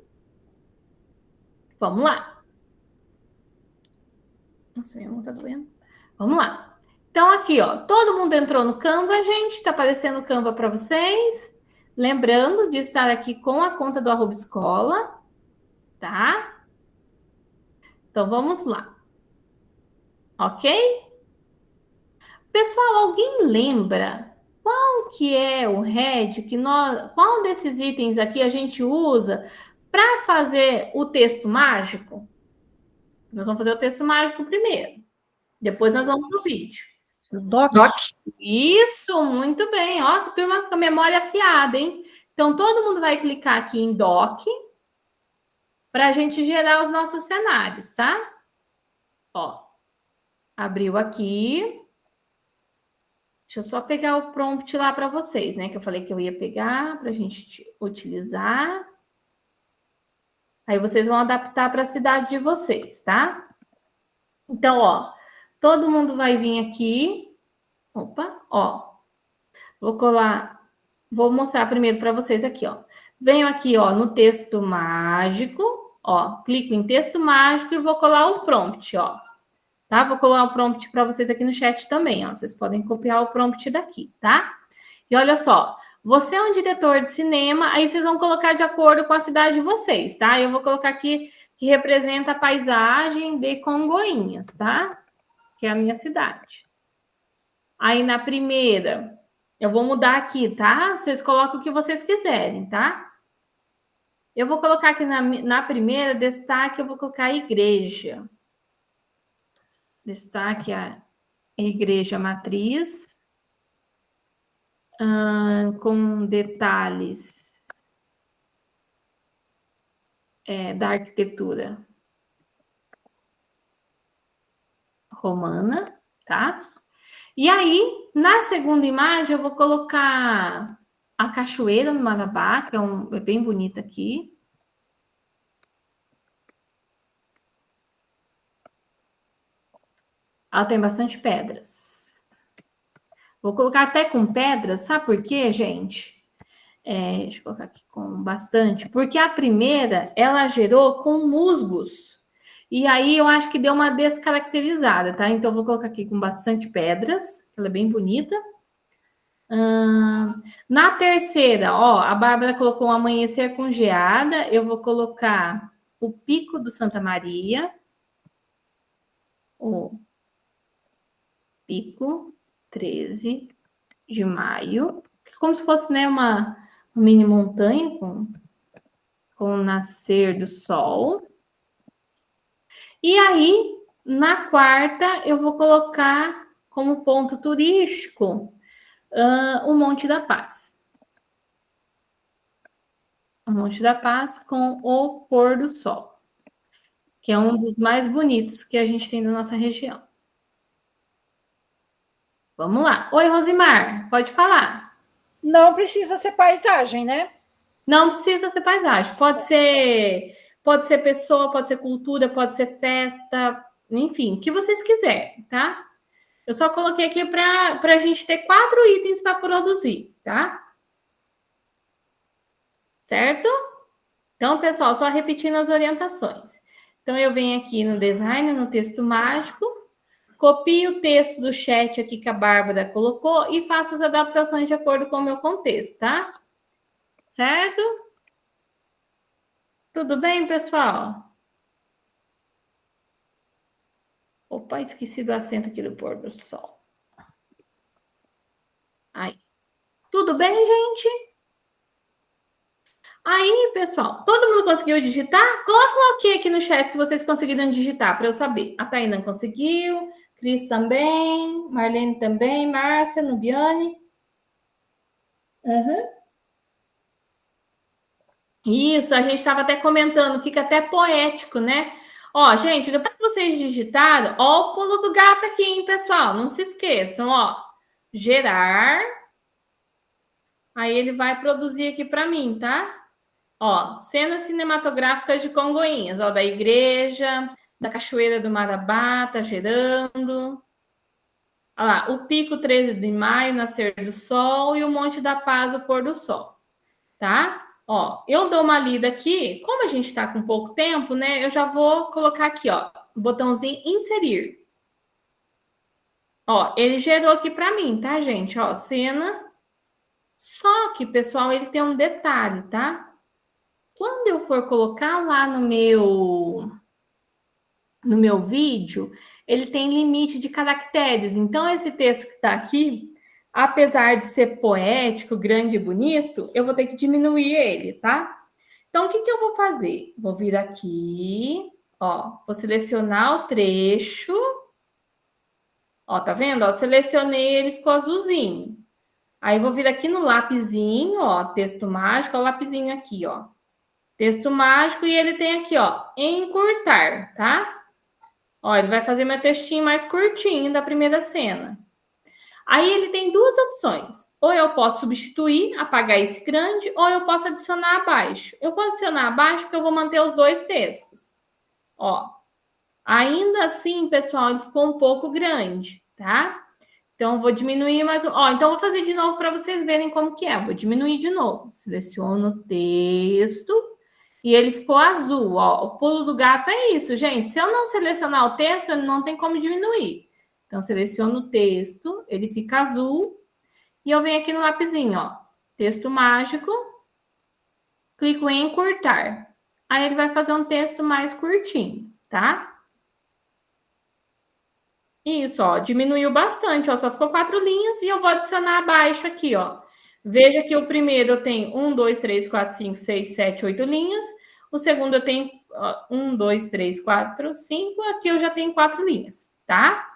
Vamos lá. Nossa, minha mão tá doendo. Vamos lá. Então, aqui, ó. Todo mundo entrou no Canva, gente. Tá aparecendo o Canva para vocês. Lembrando de estar aqui com a conta do @escola, tá? Então, vamos lá. Ok? Pessoal, alguém lembra qual que é o head qual desses itens aqui a gente usa para fazer o texto mágico? Nós vamos fazer o texto mágico primeiro. Depois nós vamos pro vídeo. Doc. Isso, muito bem. Ó, turma com a memória afiada, hein? Então, todo mundo vai clicar aqui em Doc para a gente gerar os nossos cenários, tá? Ó, abriu aqui. Deixa eu só pegar o prompt lá para vocês, né? Que eu falei que eu ia pegar para a gente utilizar. Aí vocês vão adaptar para a cidade de vocês, tá? Então, ó, todo mundo vai vir aqui. Opa, ó. Vou mostrar primeiro para vocês aqui, ó. Venho aqui, ó, no texto mágico, ó. Clico em texto mágico e vou colar o prompt, ó. Tá? Vou colar o prompt para vocês aqui no chat também, ó. Vocês podem copiar o prompt daqui, tá? E olha só, você é um diretor de cinema, aí vocês vão colocar de acordo com a cidade de vocês, tá? Eu vou colocar aqui que representa a paisagem de Congonhas, tá? Que é a minha cidade. Aí na primeira, eu vou mudar aqui, tá? Vocês colocam o que vocês quiserem, tá? Eu vou colocar aqui na primeira, destaque, eu vou colocar igreja. Destaque a igreja matriz, com detalhes da arquitetura romana, tá? E aí, na segunda imagem, eu vou colocar a cachoeira no Marabá, que é bem bonita aqui. Ela tem bastante pedras. Vou colocar até com pedras, sabe por quê, gente? Deixa eu colocar aqui com bastante. Porque a primeira, ela gerou com musgos. E aí, eu acho que deu uma descaracterizada, tá? Então, eu vou colocar aqui com bastante pedras. Ela é bem bonita. Na terceira, ó, a Bárbara colocou um amanhecer com geada. Eu vou colocar o Pico do Santa Maria. O Pico 13 de maio. Como se fosse, né, uma mini montanha com o nascer do sol. E aí, na quarta, eu vou colocar como ponto turístico o Monte da Paz. O Monte da Paz com o pôr do sol, que é um dos mais bonitos que a gente tem na nossa região. Vamos lá. Oi, Rosimar, pode falar. Não precisa ser paisagem, né? Não precisa ser paisagem. Pode ser pessoa, pode ser cultura, pode ser festa, enfim, o que vocês quiserem, tá? Eu só coloquei aqui para a gente ter 4 itens para produzir, tá? Certo? Então, pessoal, só repetindo as orientações. Então, eu venho aqui no design, no texto mágico, copio o texto do chat aqui que a Bárbara colocou e faço as adaptações de acordo com o meu contexto, tá? Certo? Tudo bem, pessoal? Opa, esqueci do acento aqui do pôr do sol. Aí. Tudo bem, gente? Aí, pessoal, todo mundo conseguiu digitar? Coloca um ok aqui no chat se vocês conseguiram digitar, para eu saber. A Taina conseguiu, Cris também, Marlene também, Márcia, Nubiane. Isso, a gente estava até comentando, fica até poético, né? Ó, gente, depois que vocês digitaram, ó o pulo do gato aqui, hein, pessoal? Não se esqueçam, ó. Gerar. Aí ele vai produzir aqui para mim, tá? Ó, cenas cinematográficas de Congonhas, ó, da igreja, da Cachoeira do Marabá, tá gerando. Olha lá, o Pico 13 de maio, nascer do sol, e o Monte da Paz, o pôr do sol, tá? Ó, eu dou uma lida aqui, como a gente tá com pouco tempo, né, eu já vou colocar aqui, ó, o botãozinho inserir. Ó, ele gerou aqui para mim, tá, gente? Ó, cena. Só que, pessoal, ele tem um detalhe, tá? Quando eu for colocar lá no meu vídeo, ele tem limite de caracteres. Então, esse texto que está aqui, apesar de ser poético, grande e bonito, eu vou ter que diminuir ele, tá? Então, o que eu vou fazer? Vou vir aqui, ó, vou selecionar o trecho. Ó, tá vendo? Ó, selecionei, ele ficou azulzinho. Aí, vou vir aqui no lapisinho, ó, texto mágico, ó, o lapisinho aqui, ó. Texto mágico e ele tem aqui, ó, encurtar, tá? Ó, ele vai fazer meu textinho mais curtinho da primeira cena. Aí ele tem 2 opções. Ou eu posso substituir, apagar esse grande, ou eu posso adicionar abaixo. Eu vou adicionar abaixo porque eu vou manter os 2 textos. Ó, ainda assim, pessoal, ele ficou um pouco grande, tá? Então, eu vou diminuir mais um. Ó, então, eu vou fazer de novo para vocês verem como que é. Vou diminuir de novo. Seleciono o texto. E ele ficou azul, ó. O pulo do gato é isso, gente. Se eu não selecionar o texto, ele não tem como diminuir. Então, seleciono o texto, ele fica azul. E eu venho aqui no lapisinho, ó. Texto mágico. Clico em encurtar. Aí, ele vai fazer um texto mais curtinho, tá? Isso, ó. Diminuiu bastante, ó. Só ficou 4 linhas. E eu vou adicionar abaixo aqui, ó. Veja que o primeiro eu tenho 1, 2, 3, 4, 5, 6, 7, 8 linhas. O segundo eu tenho 1, 2, 3, 4, 5. Aqui eu já tenho 4 linhas, tá?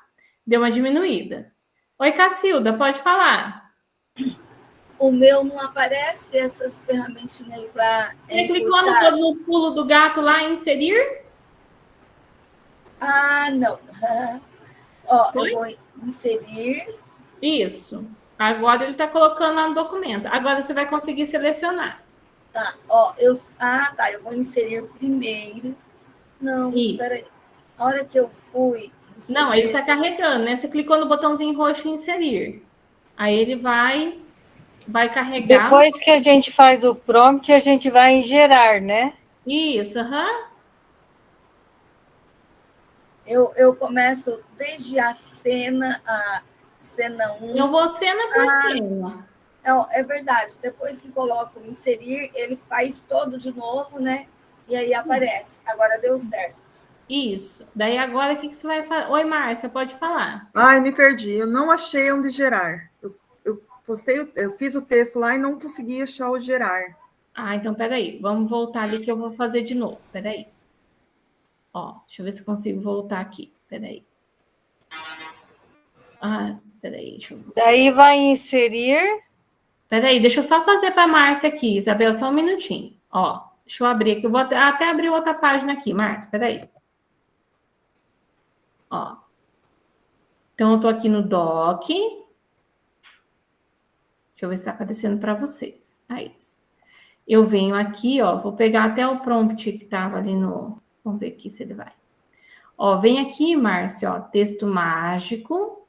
Deu uma diminuída. Oi, Cacilda, pode falar. O meu não aparece essas ferramentinhas aí para Você clicou no pulo do gato lá em inserir? Ah, não. Ó, Foi? eu vou inserir. Isso. Agora ele está colocando lá no documento. Agora você vai conseguir selecionar. Tá, ó, tá, eu vou inserir primeiro. Não, Isso. espera aí. A hora que eu fui inserir... Não, ele está carregando, né? Você clicou no botãozinho roxo inserir. Aí ele vai carregar. Depois que a gente faz o prompt, a gente vai em gerar, né? Isso, aham. Eu começo desde a cena 1. Eu vou cena por cena. Não, é verdade. Depois que coloco inserir, ele faz todo de novo, né? E aí aparece. Agora deu certo. Isso. Daí agora o que você vai fazer? Oi, Márcia, pode falar. Ai, me perdi. Eu não achei onde gerar. Eu fiz o texto lá e não consegui achar o gerar. Ah, então peraí. Vamos voltar ali que eu vou fazer de novo. Peraí. Ó, deixa eu ver se consigo voltar aqui. Peraí. Ah, peraí. Deixa eu... Daí vai inserir. Peraí, deixa eu só fazer para a Márcia aqui, Isabel, só um minutinho. Ó, deixa eu abrir aqui. Eu vou até abrir outra página aqui, Márcia. Peraí. Ó. Então, eu tô aqui no doc. Deixa eu ver se está aparecendo para vocês. Aí. Eu venho aqui, ó. Vou pegar até o prompt que estava ali no... Vamos ver aqui se ele vai. Ó, vem aqui, Márcia, ó. Texto mágico.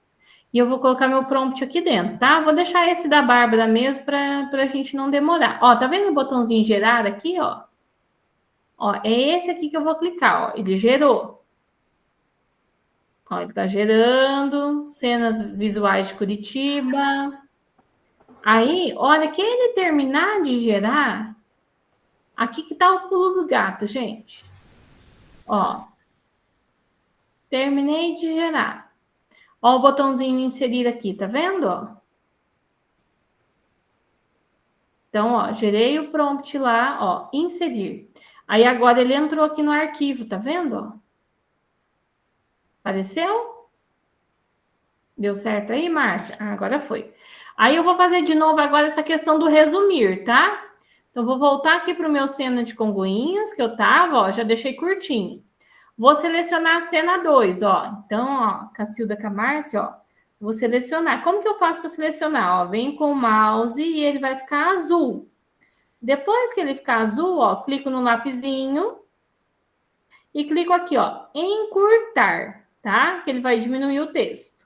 E eu vou colocar meu prompt aqui dentro, tá? Vou deixar esse da Bárbara mesmo para a gente não demorar. Ó, tá vendo o botãozinho gerar aqui, ó? Ó, é esse aqui que eu vou clicar, ó. Ele gerou. Ó, ele tá gerando. Cenas visuais de Curitiba. Aí, hora que ele terminar de gerar, aqui que tá o pulo do gato, gente. Ó. Terminei de gerar. Ó o botãozinho inserir aqui, tá vendo? Ó? Então, ó, gerei o prompt lá, ó, inserir. Aí agora ele entrou aqui no arquivo, tá vendo? Ó? Apareceu? Deu certo aí, Márcia? Ah, agora foi. Aí eu vou fazer de novo agora essa questão do resumir, tá? Então, vou voltar aqui para o meu cena de Congonhas, que eu tava, ó, já deixei curtinho. Vou selecionar a cena 2, ó. Então, ó, Cacilda com a Márcia, ó. Vou selecionar. Como que eu faço para selecionar? Ó, vem com o mouse e ele vai ficar azul. Depois que ele ficar azul, ó, clico no lapisinho e clico aqui, ó, encurtar, tá? Que ele vai diminuir o texto.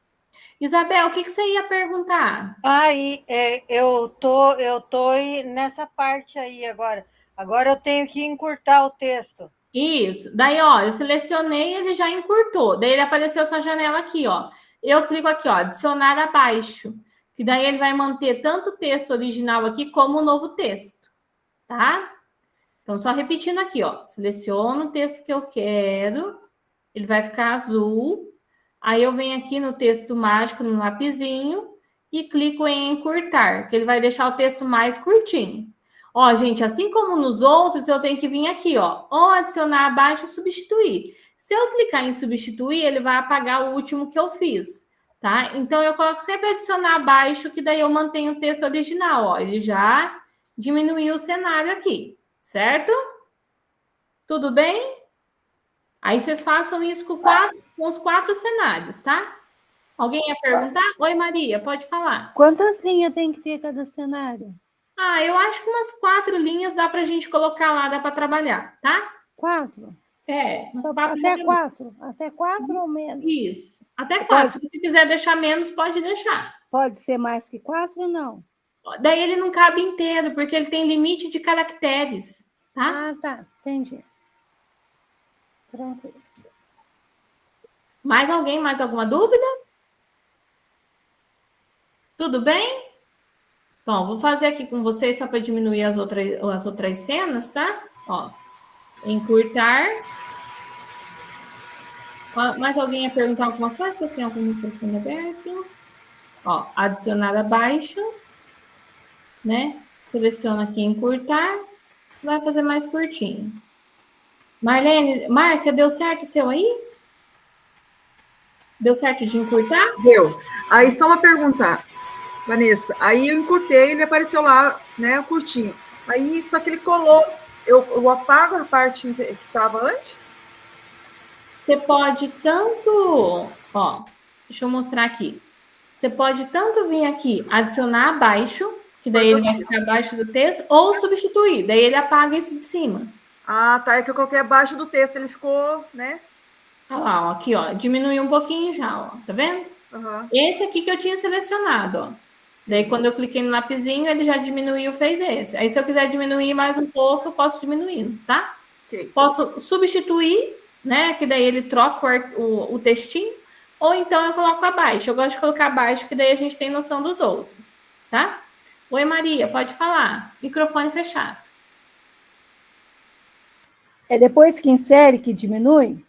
Isabel, o que você ia perguntar? Aí, eu tô nessa parte aí agora. Agora eu tenho que encurtar o texto. Isso. Daí, ó, eu selecionei e ele já encurtou. Daí ele apareceu essa janela aqui, ó. Eu clico aqui, ó, adicionar abaixo. Que daí ele vai manter tanto o texto original aqui como o novo texto, tá? Então, só repetindo aqui, ó. Seleciono o texto que eu quero. Ele vai ficar azul. Aí eu venho aqui no texto mágico, no lapisinho, e clico em encurtar, que ele vai deixar o texto mais curtinho. Ó, gente, assim como nos outros, eu tenho que vir aqui, ó, ou adicionar abaixo ou substituir. Se eu clicar em substituir, ele vai apagar o último que eu fiz, tá? Então, eu coloco sempre adicionar abaixo, que daí eu mantenho o texto original, ó. Ele já diminuiu o cenário aqui, certo? Tudo bem? Aí, vocês façam isso com os 4 cenários, tá? Alguém ia perguntar? Oi, Maria, pode falar. Quantas linhas tem que ter cada cenário? Ah, eu acho que umas 4 linhas dá para a gente colocar lá, dá para trabalhar, tá? 4? É. Até 4? Até 4 ou menos? Isso. Até 4. Se você quiser deixar menos, pode deixar. Pode ser mais que 4 ou não? Daí ele não cabe inteiro, porque ele tem limite de caracteres, tá? Ah, tá. Entendi. Tranquilo. Mais alguém? Mais alguma dúvida? Tudo bem? Bom, vou fazer aqui com vocês só para diminuir as outras cenas, tá? Ó, encurtar. Mais alguém ia perguntar alguma coisa? Vocês têm algum microfone aberto? Ó, adicionar abaixo. né? Seleciona aqui encurtar, vai fazer mais curtinho. Marlene, Márcia, deu certo o seu aí? Deu certo de encurtar? Deu. Aí só uma pergunta, Vanessa. Aí eu encurtei, ele apareceu lá, né, curtinho. Aí só que ele colou. Eu apago a parte que estava antes? Você pode tanto, ó, deixa eu mostrar aqui. Você pode tanto vir aqui, adicionar abaixo, que daí ele vai ficar abaixo do texto, ou substituir, daí ele apaga esse de cima. Ah, tá, é que eu coloquei abaixo do texto, ele ficou, né? Olha lá, ó, aqui, ó, diminuiu um pouquinho já, ó, tá vendo? Uhum. Esse aqui que eu tinha selecionado, ó. Sim. Daí, quando eu cliquei no lapisinho, ele já diminuiu, fez esse. Aí, se eu quiser diminuir mais um pouco, eu posso diminuindo, tá? Okay. Posso substituir, né? Que daí ele troca o textinho. Ou então eu coloco abaixo. Eu gosto de colocar abaixo, que daí a gente tem noção dos outros, tá? Oi, Maria, pode falar. Microfone fechado. É depois que insere que diminui?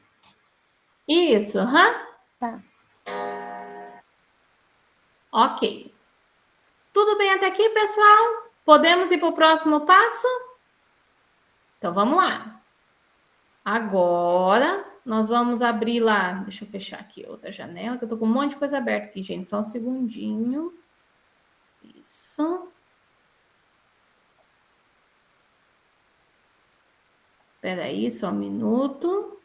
Isso, aham. Tá. Ok. Tudo bem até aqui, pessoal? Podemos ir para o próximo passo? Então, vamos lá. Agora, nós vamos abrir lá. Deixa eu fechar aqui outra janela, que eu tô com um monte de coisa aberta aqui, gente. Só um segundinho. Isso. Espera aí, só um minuto.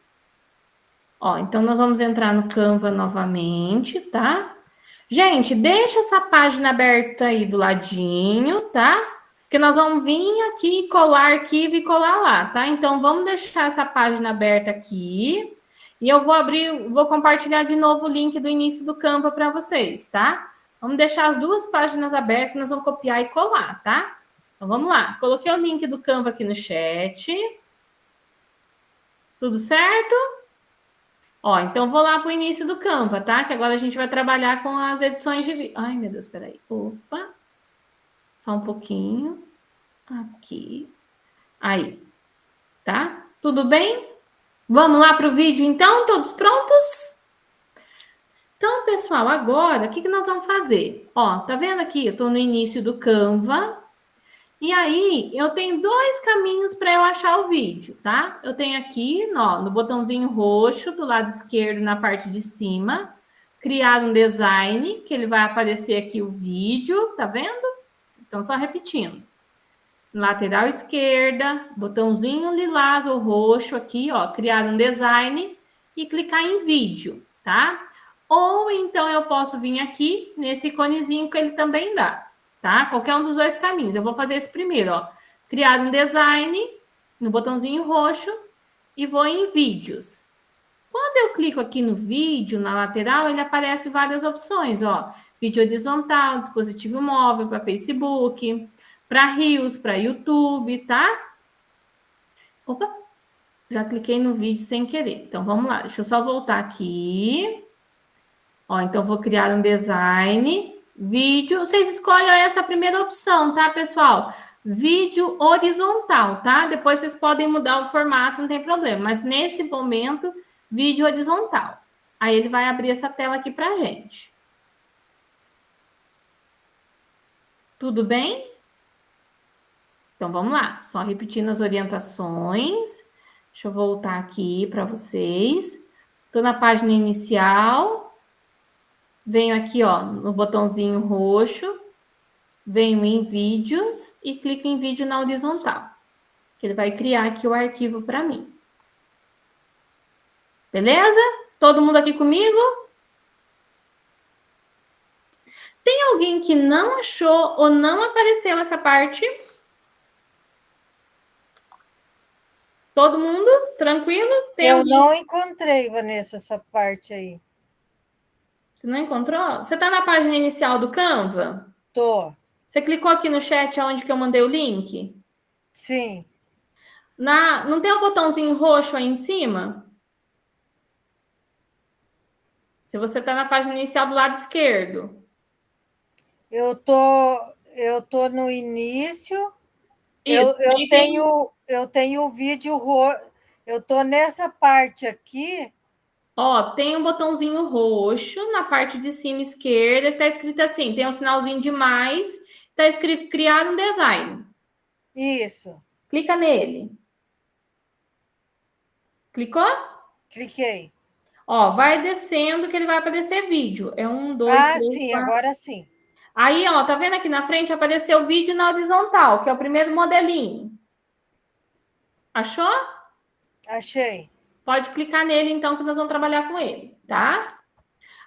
Ó, então nós vamos entrar no Canva novamente, tá? Gente, deixa essa página aberta aí do ladinho, tá? Porque nós vamos vir aqui, colar arquivo e colar lá, tá? Então, vamos deixar essa página aberta aqui. E eu vou compartilhar de novo o link do início do Canva para vocês, tá? Vamos deixar as duas páginas abertas, nós vamos copiar e colar, tá? Então, vamos lá. Coloquei o link do Canva aqui no chat. Tudo certo? Ó, então vou lá para o início do Canva, tá? Que agora a gente vai trabalhar com as edições de vídeo. Ai, meu Deus, peraí. Opa. Só um pouquinho. Aqui. Aí. Tá? Tudo bem? Vamos lá para o vídeo, então? Todos prontos? Então, pessoal, agora, o que nós vamos fazer? Ó, tá vendo aqui? Eu estou no início do Canva. E aí, eu tenho dois caminhos para eu achar o vídeo, tá? Eu tenho aqui, ó, no botãozinho roxo, do lado esquerdo, na parte de cima, criar um design, que ele vai aparecer aqui o vídeo, tá vendo? Então, só repetindo. Lateral esquerda, botãozinho lilás ou roxo aqui, ó, criar um design e clicar em vídeo, tá? Ou então eu posso vir aqui nesse iconezinho que ele também dá, tá? Qualquer um dos dois caminhos. Eu vou fazer esse primeiro, ó. Criar um design no botãozinho roxo e vou em vídeos. Quando eu clico aqui no vídeo, na lateral, ele aparece várias opções, ó. Vídeo horizontal, dispositivo móvel para Facebook, para Reels, para YouTube, tá? Opa, já cliquei no vídeo sem querer. Então, vamos lá. Deixa eu só voltar aqui. Ó, então, vou criar um design. Vídeo. Vocês escolhem essa primeira opção, tá, pessoal? Vídeo horizontal, tá? Depois vocês podem mudar o formato, não tem problema. Mas, nesse momento, vídeo horizontal. Aí, ele vai abrir essa tela aqui pra gente. Tudo bem? Então, vamos lá. Só repetindo as orientações. Deixa eu voltar aqui para vocês. Estou na página inicial. Venho aqui, ó, no botãozinho roxo. Venho em vídeos e clico em vídeo na horizontal. Que ele vai criar aqui o arquivo para mim. Beleza? Todo mundo aqui comigo? Tem alguém que não achou ou não apareceu essa parte? Todo mundo tranquilo? Eu não encontrei, Vanessa, essa parte aí. Você não encontrou? Você está na página inicial do Canva? Tô. Você clicou aqui no chat onde que eu mandei o link? Sim. Não tem um botãozinho roxo aí em cima? Se você está na página inicial do lado esquerdo. Eu tô no início. Eu tenho o vídeo roxo. Eu tô nessa parte aqui. Ó, tem um botãozinho roxo na parte de cima esquerda, tá escrito assim, tem um sinalzinho de mais Está escrito criar um design. Isso. Clica nele. Clicou? Cliquei. Ó, vai descendo que ele vai aparecer vídeo. É 1, 2, 3, Sim, 4. agora sim. Aí, ó, tá vendo aqui na frente apareceu o vídeo na horizontal, que é o primeiro modelinho. Achou? Achei. Pode clicar nele, então, que nós vamos trabalhar com ele, tá?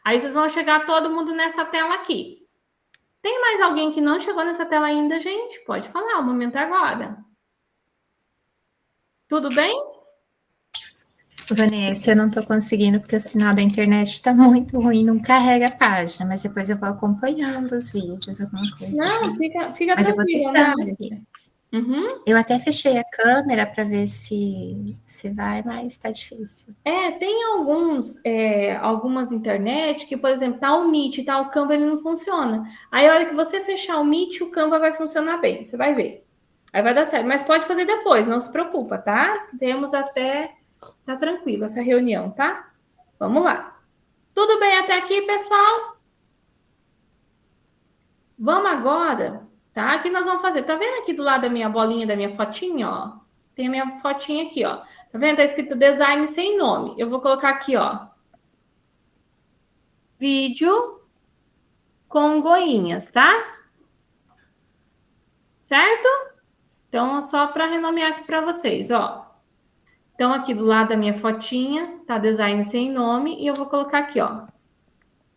Aí vocês vão chegar todo mundo nessa tela aqui. Tem mais alguém que não chegou nessa tela ainda, gente? Pode falar, o momento é agora. Tudo bem? Vanessa, eu não estou conseguindo porque o sinal da internet está muito ruim, não carrega a página, mas depois eu vou acompanhando os vídeos, alguma coisa. Não, fica mas tranquila, eu vou né? tentando aqui. Uhum. Eu até fechei a câmera para ver se vai, mas está difícil. Tem algumas internet que, por exemplo, tá o Meet, tá o Canva, ele não funciona. Aí, a hora que você fechar o Meet, o Canva vai funcionar bem, você vai ver. Aí vai dar certo, mas pode fazer depois, não se preocupa, tá? Temos até... Tá tranquilo essa reunião, tá? Vamos lá. Tudo bem até aqui, pessoal? Vamos agora, tá? O que nós vamos fazer? Tá vendo aqui do lado da minha bolinha, da minha fotinha, ó? Tem a minha fotinha aqui, ó. Tá vendo? Tá escrito design sem nome. Eu vou colocar aqui, ó. Vídeo com goinhas, tá? Certo? Então, só para renomear aqui para vocês, ó. Então, aqui do lado da minha fotinha, tá design sem nome, e eu vou colocar aqui, ó,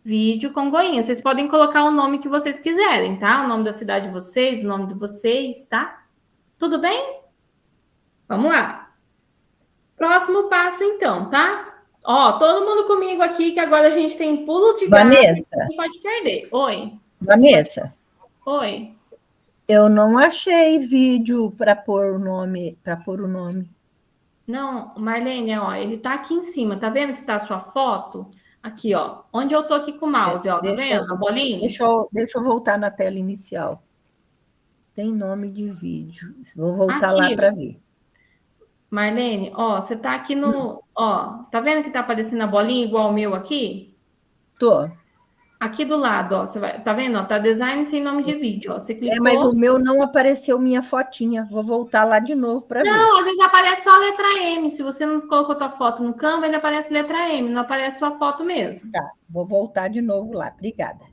vídeo com goinha. Vocês podem colocar o nome que vocês quiserem, tá? O nome da cidade de vocês, o nome de vocês, tá? Tudo bem? Vamos lá. Próximo passo, então, tá? Ó, todo mundo comigo aqui, que agora a gente tem pulo de gato. Vanessa. Não pode perder. Oi. Vanessa, Oi. eu não achei vídeo para pôr o nome, Não, Marlene, ó, ele tá aqui em cima, tá vendo que tá a sua foto? Aqui, ó, onde eu tô aqui com o mouse, ó, tá vendo a bolinha? Deixa eu voltar na tela inicial. Tem nome de vídeo. Vou voltar Aqui. lá para ver. Marlene, ó, você tá aqui no, ó, tá vendo que tá aparecendo a bolinha igual o meu aqui? Tô. Aqui do lado, ó, você vai, tá vendo? Ó, tá design sem nome de vídeo, ó, você clicou. Mas o meu não apareceu minha fotinha. Vou voltar lá de novo para ver. Não, às vezes aparece só a letra M. Se você não colocou tua foto no Canva, ainda aparece letra M, não aparece sua foto mesmo. Tá, vou voltar de novo lá. Obrigada.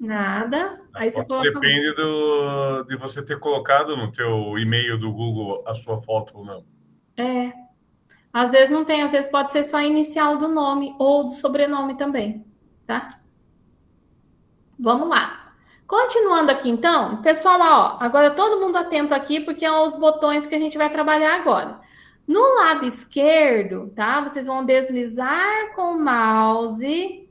Nada. Aí você coloca... Depende de você ter colocado no teu e-mail do Google a sua foto ou não. Às vezes não tem, às vezes pode ser só a inicial do nome ou do sobrenome também, tá? Vamos lá. Continuando aqui, então, pessoal, ó, agora todo mundo atento aqui, porque são os botões que a gente vai trabalhar agora. No lado esquerdo, tá? Vocês vão deslizar com o mouse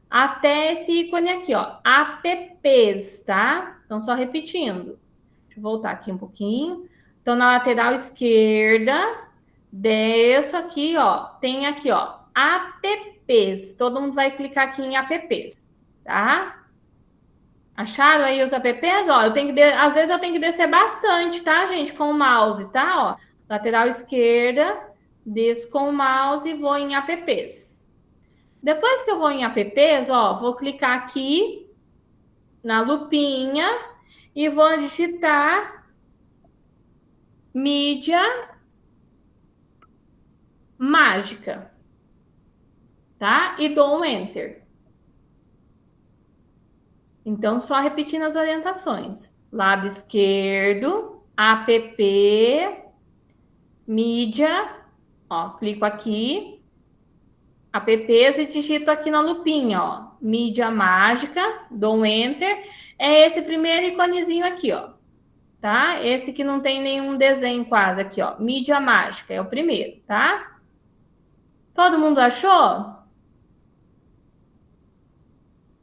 até esse ícone aqui, ó, apps, tá? Então, só repetindo. Deixa eu voltar aqui um pouquinho. Então, na lateral esquerda, desço aqui, ó, tem aqui, ó, apps. Todo mundo vai clicar aqui em apps, tá? Acharam aí os apps? Ó, às vezes eu tenho que descer bastante, tá, gente? Com o mouse, tá? Ó, lateral esquerda, desço com o mouse e vou em apps. Depois que eu vou em apps, ó, vou clicar aqui na lupinha e vou digitar mídia mágica, tá? E dou um enter. Então, só repetindo as orientações. Lado esquerdo, app, mídia, ó, clico aqui, apps e digito aqui na lupinha, ó, mídia mágica, dou um enter. É esse primeiro iconezinho aqui, ó, tá? Esse que não tem nenhum desenho quase aqui, ó, mídia mágica, é o primeiro, tá? Todo mundo achou?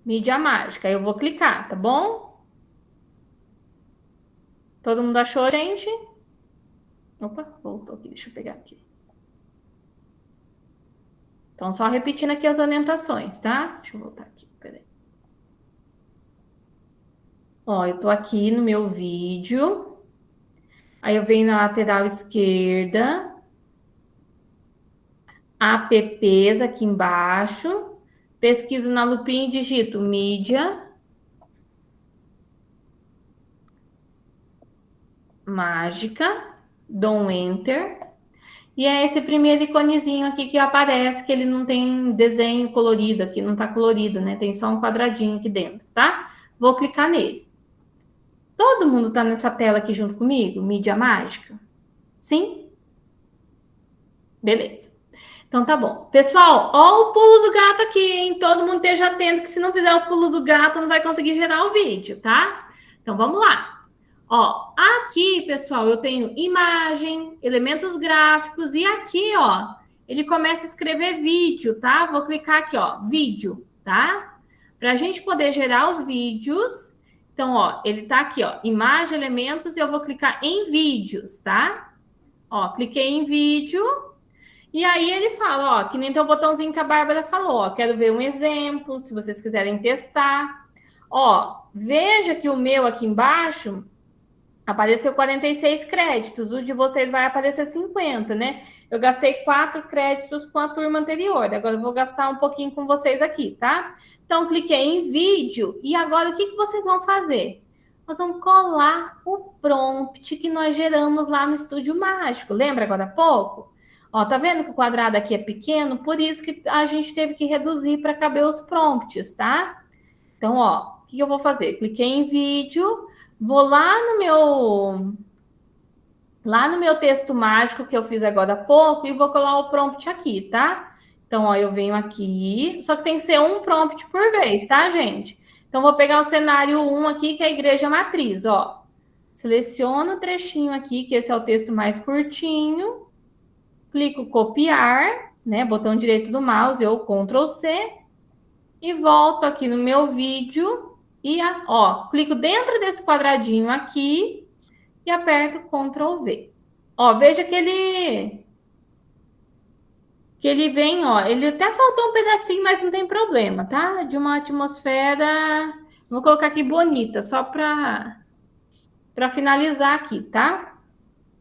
Mídia mágica. Eu vou clicar, tá bom? Todo mundo achou, gente? Opa, voltou aqui. Deixa eu pegar aqui. Então, só repetindo aqui as orientações, tá? Deixa eu voltar aqui, peraí. Ó, eu tô aqui no meu vídeo. Aí eu venho na lateral esquerda. Apps aqui embaixo. Pesquiso na lupinha e digito mídia mágica, dou um Enter, e é esse primeiro iconezinho aqui que aparece, que ele não tem desenho colorido aqui, não tá colorido, né? Tem só um quadradinho aqui dentro, tá? Vou clicar nele. Todo mundo tá nessa tela aqui junto comigo? Mídia mágica? Sim? Beleza. Então tá bom. Pessoal, ó o pulo do gato aqui, hein? Todo mundo esteja atento que se não fizer o pulo do gato, não vai conseguir gerar o vídeo, tá? Então vamos lá. Ó, aqui, pessoal, eu tenho imagem, elementos gráficos e aqui, ó, ele começa a escrever vídeo, tá? Vou clicar aqui, ó, vídeo, tá? Para a gente poder gerar os vídeos. Então, ó, ele tá aqui, ó, imagem, elementos, e eu vou clicar em vídeos, tá? Ó, cliquei em vídeo. E aí ele fala, ó, que nem tem o botãozinho que a Bárbara falou, ó, quero ver um exemplo, se vocês quiserem testar. Ó, veja que o meu aqui embaixo apareceu 46 créditos, o de vocês vai aparecer 50, né? Eu gastei 4 créditos com a turma anterior, agora eu vou gastar um pouquinho com vocês aqui, tá? Então, cliquei em vídeo, e agora o que vocês vão fazer? Nós vamos colar o prompt que nós geramos lá no Estúdio Mágico, lembra agora há pouco? Ó, tá vendo que o quadrado aqui é pequeno? Por isso que a gente teve que reduzir para caber os prompts, tá? Então, ó, o que eu vou fazer? Cliquei em vídeo, vou lá no meu texto mágico que eu fiz agora há pouco e vou colar o prompt aqui, tá? Então, ó, eu venho aqui, só que tem que ser um prompt por vez, tá, gente? Então, vou pegar o cenário 1 aqui, que é a igreja matriz, ó. Seleciono o trechinho aqui, que esse é o texto mais curtinho. Clico copiar, né? Botão direito do mouse ou Ctrl C. E volto aqui no meu vídeo e, ó, clico dentro desse quadradinho aqui e aperto Ctrl V. Ó, veja que ele vem, ó, ele até faltou um pedacinho, mas não tem problema, tá? De uma atmosfera, vou colocar aqui bonita, só para finalizar aqui, tá?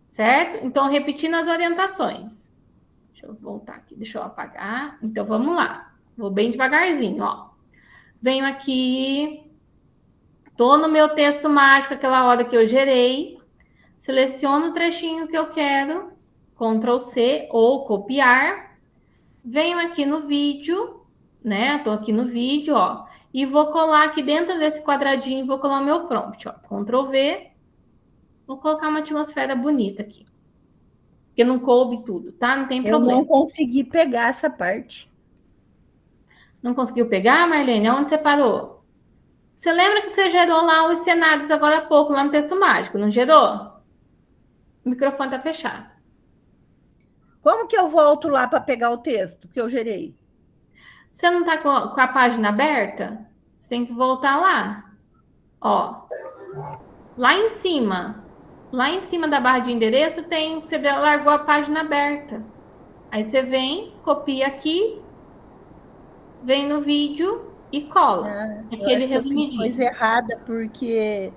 Certo? Então, repetindo as orientações. Deixa eu voltar aqui, deixa eu apagar. Então, vamos lá. Vou bem devagarzinho, ó. Venho aqui, tô no meu texto mágico, aquela hora que eu gerei, seleciono o trechinho que eu quero, Ctrl C ou copiar, venho aqui no vídeo, né? Tô aqui no vídeo, ó, e vou colar aqui dentro desse quadradinho, vou colar o meu prompt, ó, Ctrl V, vou colocar uma atmosfera bonita aqui, porque não coube tudo, tá? Não tem problema. Eu não consegui pegar essa parte. Não conseguiu pegar, Marlene? Onde você parou? Você lembra que você gerou lá os cenários agora há pouco, lá no texto mágico, não gerou? O microfone tá fechado. Como que eu volto lá para pegar o texto que eu gerei? Você não tá com a página aberta? Você tem que voltar lá. Ó. Lá em cima da barra de endereço tem, você largou a página aberta. Aí você vem, copia aqui, vem no vídeo e cola. Aquele resumidinho. Eu fiz coisa errada, porque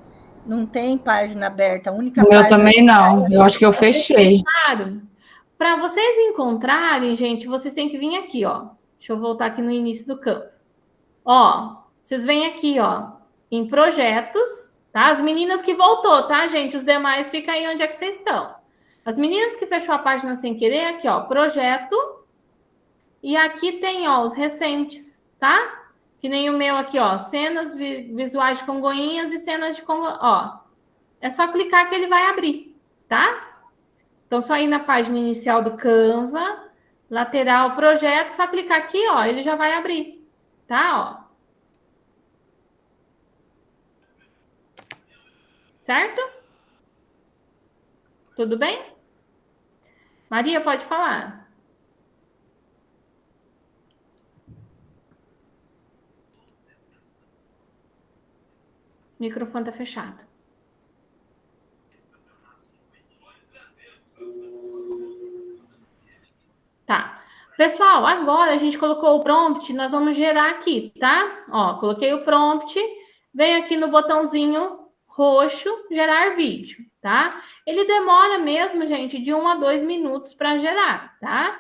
não tem página aberta. A única O meu página também não. Eu acho que eu fechei. Para vocês encontrarem, gente, vocês têm que vir aqui, ó. Deixa eu voltar aqui no início do campo. Ó, vocês vêm aqui, ó, em projetos, tá? As meninas que voltou, tá, gente? Os demais ficam aí onde é que vocês estão. As meninas que fechou a página sem querer, aqui, ó, projeto. E aqui tem, ó, os recentes, tá? Que nem o meu aqui, ó, cenas visuais de Congonhas e cenas de Congonhas, ó. É só clicar que ele vai abrir, tá? Então, só ir na página inicial do Canva, lateral projeto, só clicar aqui, ó, ele já vai abrir, tá? Ó. Certo? Tudo bem? Maria, pode falar. O microfone tá fechado. Tá. Pessoal, agora a gente colocou o prompt, nós vamos gerar aqui, tá? Ó, coloquei o prompt, venho aqui no botãozinho roxo, gerar vídeo, tá? Ele demora mesmo, gente, de 1 a 2 minutos para gerar, tá?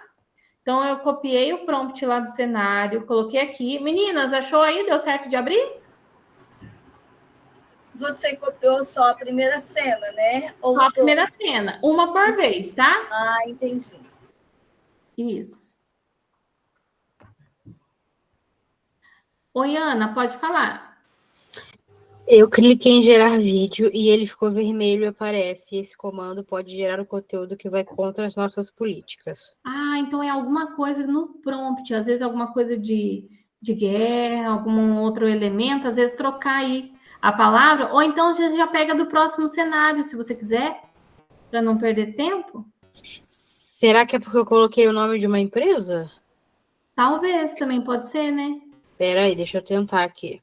Então, eu copiei o prompt lá do cenário, coloquei aqui. Meninas, achou aí? Deu certo de abrir? Você copiou só a primeira cena, né? Ou Só a primeira cena, uma por vez, tá? Ah, entendi. Isso. Oi, Ana, pode falar. Eu cliquei em gerar vídeo e ele ficou vermelho e aparece. Esse comando pode gerar um conteúdo que vai contra as nossas políticas. Ah, então é alguma coisa no prompt, às vezes alguma coisa de guerra, algum outro elemento, às vezes trocar aí a palavra, ou então você já pega do próximo cenário, se você quiser, para não perder tempo. Será que é porque eu coloquei o nome de uma empresa? Talvez, também pode ser, né? Pera aí, deixa eu tentar aqui.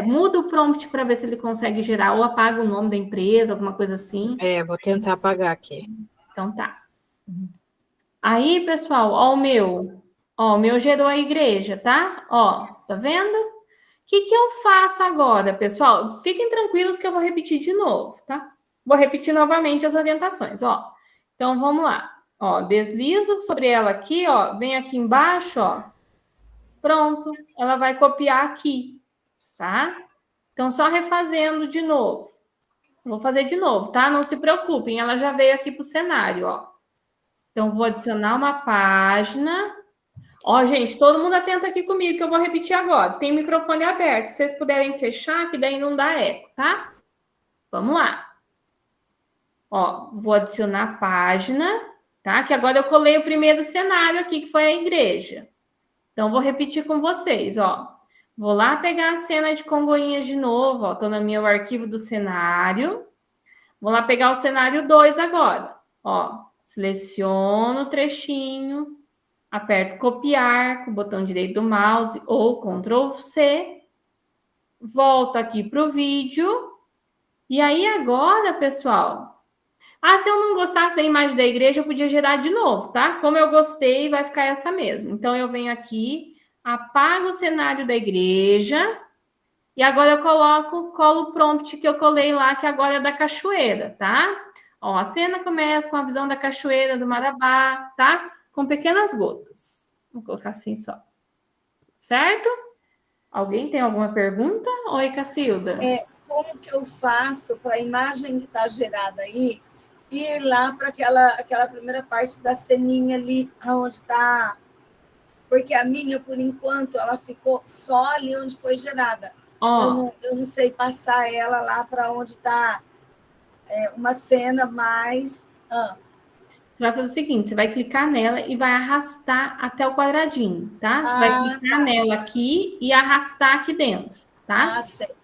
Muda o prompt para ver se ele consegue gerar, ou apaga o nome da empresa, alguma coisa assim. Vou tentar apagar aqui. Então tá. Aí, pessoal, ó o meu. Ó, o meu gerou a igreja, tá? Ó, tá vendo? O que eu faço agora, pessoal? Fiquem tranquilos que eu vou repetir de novo, tá? Vou repetir novamente as orientações, ó. Então, vamos lá. Ó, deslizo sobre ela aqui, ó. Vem aqui embaixo, ó. Pronto. Ela vai copiar aqui, tá? Então, só refazendo de novo. Vou fazer de novo, tá? Não se preocupem, ela já veio aqui pro cenário, ó. Então, vou adicionar uma página. Ó, gente, todo mundo atento aqui comigo, que eu vou repetir agora. Tem o microfone aberto. Se vocês puderem fechar, que daí não dá eco, tá? Vamos lá. Ó, vou adicionar página, tá? Que agora eu colei o primeiro cenário aqui, que foi a igreja. Então, vou repetir com vocês, ó. Vou lá pegar a cena de Congonhas de novo, ó. Tô no meu arquivo do cenário. Vou lá pegar o cenário 2 agora. Ó, seleciono o trechinho. Aperto copiar com o botão direito do mouse ou Ctrl C. Volto aqui para o vídeo. E aí agora, pessoal... se eu não gostasse da imagem da igreja, eu podia gerar de novo, tá? Como eu gostei, vai ficar essa mesmo. Então, eu venho aqui, apago o cenário da igreja. E agora eu colo o prompt que eu colei lá, que agora é da cachoeira, tá? Ó, a cena começa com a visão da cachoeira do Marabá, tá? Com pequenas gotas. Vou colocar assim só. Certo? Alguém tem alguma pergunta? Oi, Cacilda. Como que eu faço para a imagem que está gerada aí ir lá para aquela primeira parte da ceninha ali, onde está... Porque a minha, por enquanto, ela ficou só ali onde foi gerada. Eu não sei passar ela lá para onde está uma cena mais... Você vai fazer o seguinte, você vai clicar nela e vai arrastar até o quadradinho, tá? Você vai clicar nela aqui e arrastar aqui dentro, tá? Certo.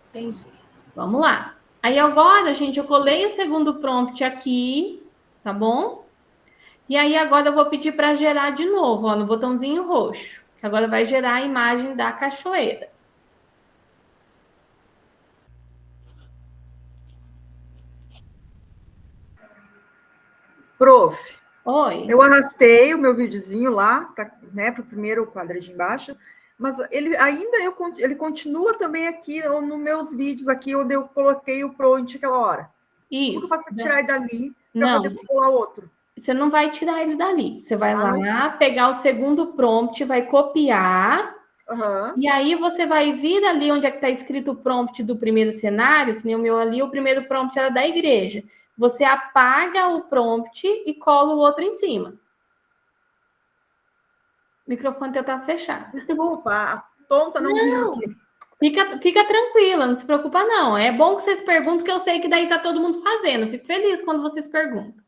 Entendi. Vamos lá. Aí agora, gente, eu colei o segundo prompt aqui, tá bom? E aí agora eu vou pedir para gerar de novo, ó, no botãozinho roxo, que agora vai gerar a imagem da cachoeira. Prof. Oi. Eu arrastei o meu videozinho lá, para o primeiro quadradinho embaixo, mas ele continua também aqui nos meus vídeos, aqui onde eu coloquei o prompt aquela hora. Isso. Como eu faço para tirar ele dali para poder pular outro? Você não vai tirar ele dali. Você vai lá, pegar o segundo prompt, vai copiar. E aí você vai vir ali onde é que está escrito o prompt do primeiro cenário, que nem o meu ali, o primeiro prompt era da igreja. Você apaga o prompt e cola o outro em cima. O microfone tentar fechar. Desculpa, a tonta não viu aqui. Fica tranquila, não se preocupa não. É bom que vocês perguntam, que eu sei que daí tá todo mundo fazendo. Fico feliz quando vocês perguntam.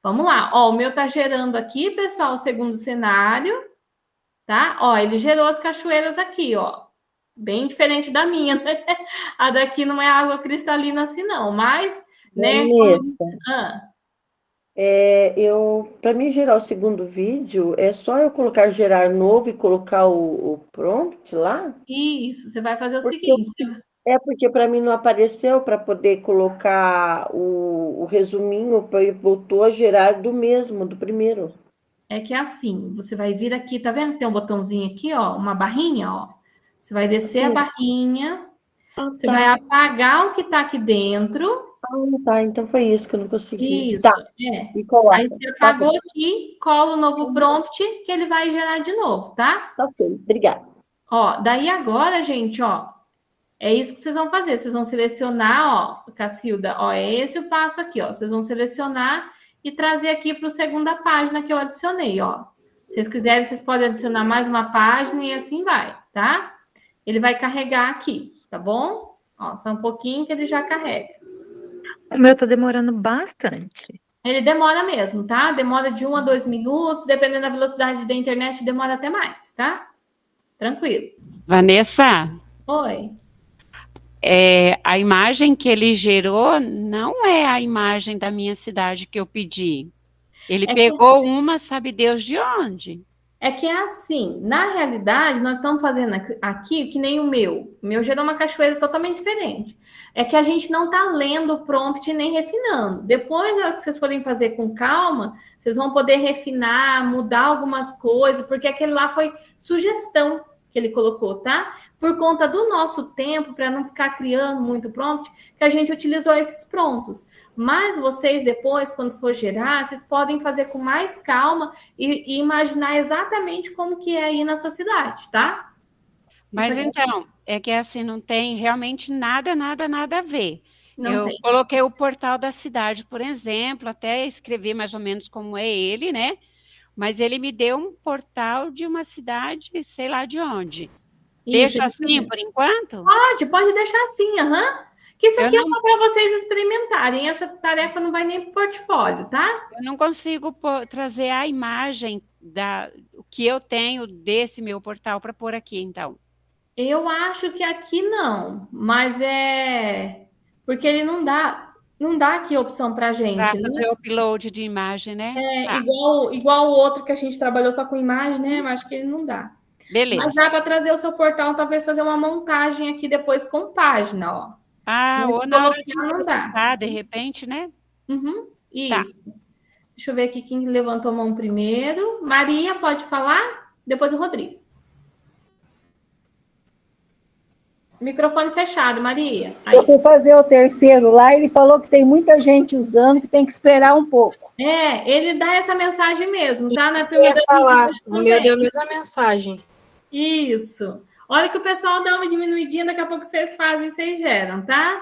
Vamos lá. Ó, o meu tá gerando aqui, pessoal, o segundo cenário. Tá? Ó, ele gerou as cachoeiras aqui, ó. Bem diferente da minha, né? A daqui não é água cristalina assim, não. Mas, né? Para mim gerar o segundo vídeo, é só eu colocar gerar novo e colocar o prompt lá? Isso, você vai fazer o seguinte. Porque para mim não apareceu para poder colocar o resuminho, voltou a gerar do primeiro. É que é assim, você vai vir aqui, tá vendo que tem um botãozinho aqui, ó, uma barrinha, ó. Você vai descer a barrinha, você vai apagar o que tá aqui dentro. Então foi isso que eu não consegui. Isso, E coloca. Aí você apagou aqui, cola o novo prompt, que ele vai gerar de novo, tá? Ok, obrigada. Ó, daí agora, gente, ó, É isso que vocês vão fazer. Vocês vão selecionar, ó, Cacilda, ó, é esse o passo aqui, ó. Vocês vão selecionar e trazer aqui para a segunda página que eu adicionei, ó. Se vocês quiserem, vocês podem adicionar mais uma página e assim vai, tá? Ele vai carregar aqui, tá bom? Ó, só um pouquinho que ele já carrega. O meu tá demorando bastante. Ele demora mesmo, tá? Demora de 1 a 2 minutos, dependendo da velocidade da internet, demora até mais, tá? Tranquilo. Vanessa, Oi. a imagem que ele gerou não é a imagem da minha cidade que eu pedi. Ele pegou uma, sabe Deus de onde? É que é assim, na realidade, nós estamos fazendo aqui que nem o meu. O meu gerou uma cachoeira totalmente diferente. É que a gente não está lendo o prompt nem refinando. Depois, na hora que vocês forem fazer com calma, vocês vão poder refinar, mudar algumas coisas, porque aquele lá foi sugestão que ele colocou, tá? Por conta do nosso tempo, para não ficar criando muito prompt, que a gente utilizou esses prontos. Mas vocês depois, quando for gerar, vocês podem fazer com mais calma e imaginar exatamente como que é aí na sua cidade, tá? Mas então, é que assim, não tem realmente nada a ver. Não Eu tem. coloquei o portal da cidade, por exemplo, até escrevi mais ou menos como é ele, né? Mas ele me deu um portal de uma cidade, sei lá de onde. Deixa assim, por enquanto? Pode deixar assim, Que isso aqui é só para vocês experimentarem. Essa tarefa não vai nem para o portfólio, tá? Eu não consigo trazer a imagem o que eu tenho desse meu portal para pôr aqui, então. Eu acho que aqui não, mas porque ele não dá aqui opção para gente. Para fazer o upload de imagem, né? Igual o outro que a gente trabalhou só com imagem, né? Eu acho que ele não dá. Beleza. Mas dá para trazer o seu portal, talvez fazer uma montagem aqui depois com página, ó. Ou na hora de não dá. De repente, né? Isso. Tá. Deixa eu ver aqui quem levantou a mão primeiro. Maria, pode falar? Depois o Rodrigo. Microfone fechado, Maria. Aí. Eu fui fazer o terceiro lá, ele falou que tem muita gente usando, que tem que esperar um pouco. Ele dá essa mensagem mesmo, tá? Na primeira o meu deu a mesma mensagem. Isso. Olha que o pessoal dá uma diminuidinha, daqui a pouco vocês fazem, vocês geram, tá?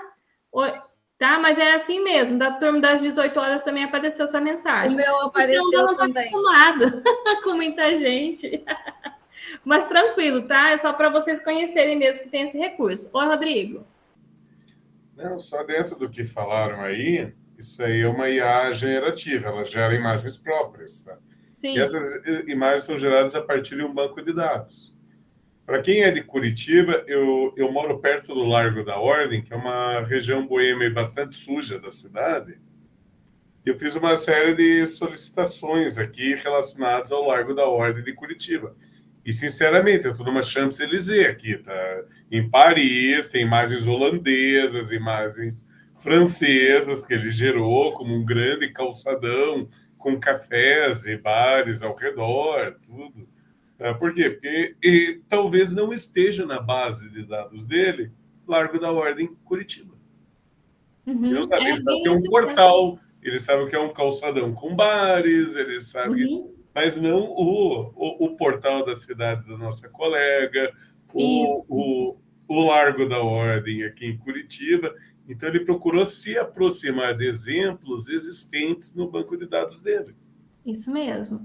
Tá? Mas é assim mesmo, da turma das 18 horas também apareceu essa mensagem. O meu apareceu então, eu não também. Acostumada com muita gente. Mas tranquilo, tá? É só para vocês conhecerem mesmo que tem esse recurso. Oi, Rodrigo. Não, só dentro do que falaram aí, isso aí é uma IA generativa, ela gera imagens próprias, tá? Sim. E essas imagens são geradas a partir de um banco de dados. Para quem é de Curitiba, eu moro perto do Largo da Ordem, que é uma região boêmia bastante suja da cidade. Eu fiz uma série de solicitações aqui relacionadas ao Largo da Ordem de Curitiba. E, sinceramente, é tudo uma Champs-Élysées aqui, tá? Em Paris, tem imagens holandesas, imagens francesas que ele gerou como um grande calçadão com cafés e bares ao redor, tudo. Por quê? Porque talvez não esteja na base de dados dele Largo da Ordem Curitiba. Ele não sabe, ele sabe que é um portal, ele sabe que é um calçadão com bares, ele sabe... Mas não o portal da cidade da nossa colega, o Largo da Ordem aqui em Curitiba. Então, ele procurou se aproximar de exemplos existentes no banco de dados dele. Isso mesmo.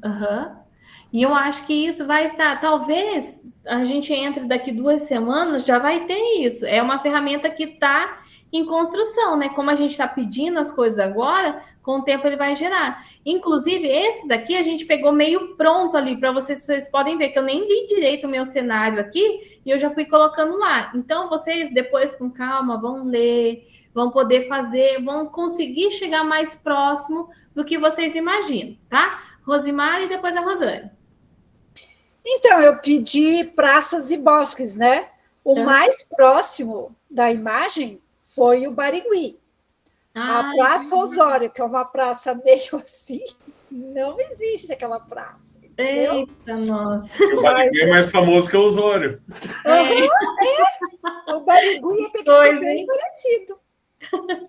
E eu acho que isso vai estar... Talvez a gente entre daqui 2 semanas, já vai ter isso. É uma ferramenta que está em construção, né? Como a gente está pedindo as coisas agora, com o tempo ele vai gerar. Inclusive, esse daqui a gente pegou meio pronto ali, para vocês podem ver que eu nem li direito o meu cenário aqui, e eu já fui colocando lá. Então, vocês, depois, com calma, vão ler, vão poder fazer, vão conseguir chegar mais próximo do que vocês imaginam, tá? Rosimar e depois a Rosane. Então, eu pedi praças e bosques, né? O mais próximo da imagem foi o Barigui. A Praça Osório, que é uma praça meio assim, não existe aquela praça. Entendeu? Eita, nossa. O Barigui é mais famoso que o Osório. O Barigui até que ficou bem parecido.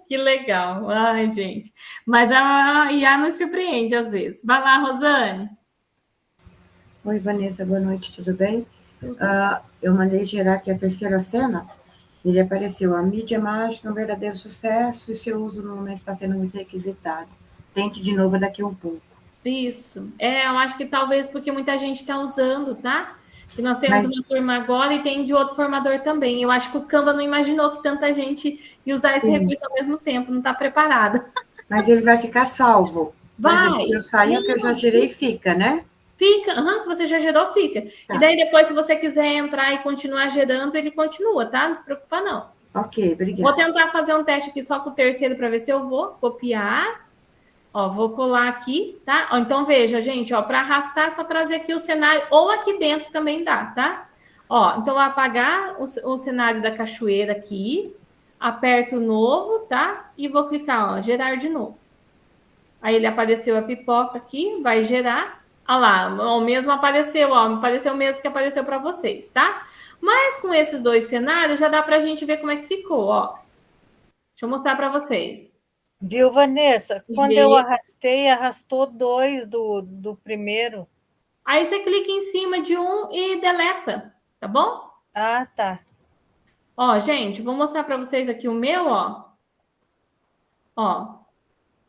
Que legal. Ai, gente. Mas a IA nos surpreende às vezes. Vai lá, Rosane. Oi, Vanessa, boa noite, tudo bem? Eu mandei gerar aqui a terceira cena Ele apareceu, a mídia mágica é um verdadeiro sucesso e seu uso no momento está sendo muito requisitado. Tente de novo daqui a um pouco. Isso. Eu acho que talvez porque muita gente está usando, tá? E nós temos uma turma agora e tem de outro formador também. Eu acho que o Canva não imaginou que tanta gente ia usar esse recurso ao mesmo tempo, não está preparado. Mas ele vai ficar salvo. Por exemplo, se eu sair, o que eu já gerei fica, né? Fica, que você já gerou, fica. Tá. E daí depois, se você quiser entrar e continuar gerando, ele continua, tá? Não se preocupa, não. Ok, obrigada. Vou tentar fazer um teste aqui só com o terceiro para ver se eu vou copiar. Ó, vou colar aqui, tá? Ó, então, veja, gente, ó, para arrastar, é só trazer aqui o cenário, ou aqui dentro também dá, tá? Ó, então, vou apagar o cenário da cachoeira aqui, aperto o novo, tá? E vou clicar, ó, gerar de novo. Aí ele apareceu a pipoca aqui, vai gerar. Olha lá, o mesmo apareceu, ó, apareceu o mesmo que apareceu para vocês, tá? Mas com esses dois cenários, já dá para a gente ver como é que ficou, ó. Deixa eu mostrar para vocês. Viu, Vanessa? Quando eu arrastei, arrastou 2 do primeiro. Aí você clica em cima de um e deleta, tá bom? Ah, tá. Ó, gente, vou mostrar para vocês aqui o meu, ó. Ó,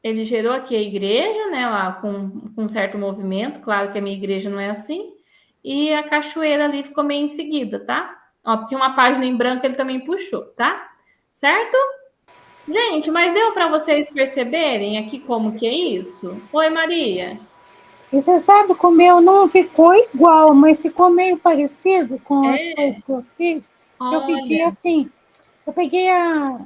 ele gerou aqui a igreja, né, lá com um certo movimento. Claro que a minha igreja não é assim. E a cachoeira ali ficou meio em seguida, tá? Ó, tinha uma página em branco, ele também puxou, tá? Certo? Gente, mas deu para vocês perceberem aqui como que é isso? Oi, Maria. E você sabe que o meu não ficou igual, mas ficou meio parecido com as coisas que eu fiz. Olha. Eu pedi assim, eu peguei a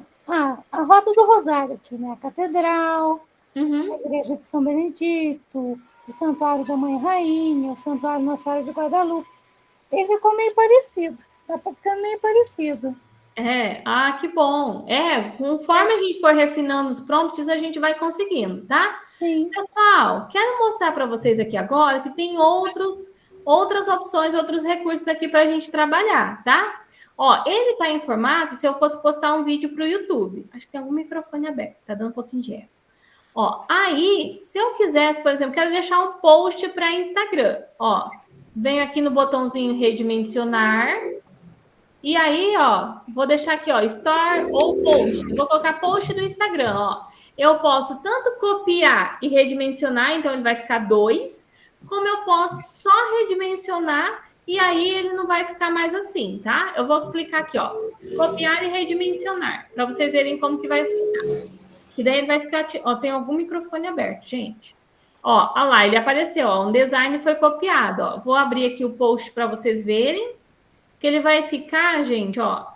Rota do Rosário aqui, né? A Catedral, a Igreja de São Benedito, o Santuário da Mãe Rainha, o Santuário Nossa Senhora de Guadalupe. Ele ficou meio parecido, tá ficando meio parecido. Que bom. Conforme a gente for refinando os prompts, a gente vai conseguindo, tá? Sim. Pessoal, quero mostrar para vocês aqui agora que tem outras opções, outros recursos aqui para a gente trabalhar, tá? Ó, ele tá em formato, se eu fosse postar um vídeo para o YouTube. Acho que tem algum microfone aberto, tá dando um pouquinho de eco. Ó, aí, se eu quisesse, por exemplo, quero deixar um post para Instagram. Ó, venho aqui no botãozinho redimensionar. E aí, ó, vou deixar aqui, ó, Store ou Post. Vou colocar Post do Instagram, ó. Eu posso tanto copiar e redimensionar, então ele vai ficar 2, como eu posso só redimensionar e aí ele não vai ficar mais assim, tá? Eu vou clicar aqui, ó, copiar e redimensionar, para vocês verem como que vai ficar. E daí ele vai ficar, ó, tem algum microfone aberto, gente. Ó, olha lá, ele apareceu, ó, um design foi copiado, ó. Vou abrir aqui o post para vocês verem. Que ele vai ficar, gente, ó,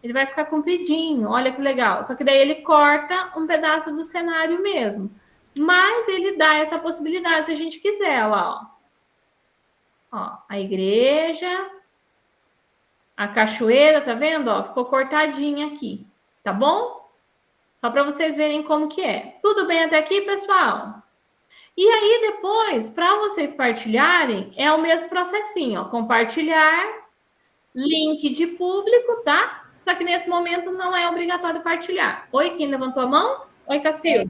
ele vai ficar compridinho, olha que legal. Só que daí ele corta um pedaço do cenário mesmo. Mas ele dá essa possibilidade se a gente quiser, ó. Ó, a igreja, a cachoeira, tá vendo? Ó, ficou cortadinha aqui, tá bom? Só para vocês verem como que é. Tudo bem até aqui, pessoal? E aí, depois, para vocês partilharem, é o mesmo processinho, ó, compartilhar, link de público, tá? Só que nesse momento não é obrigatório partilhar. Oi, quem levantou a mão? Oi, Cacilda.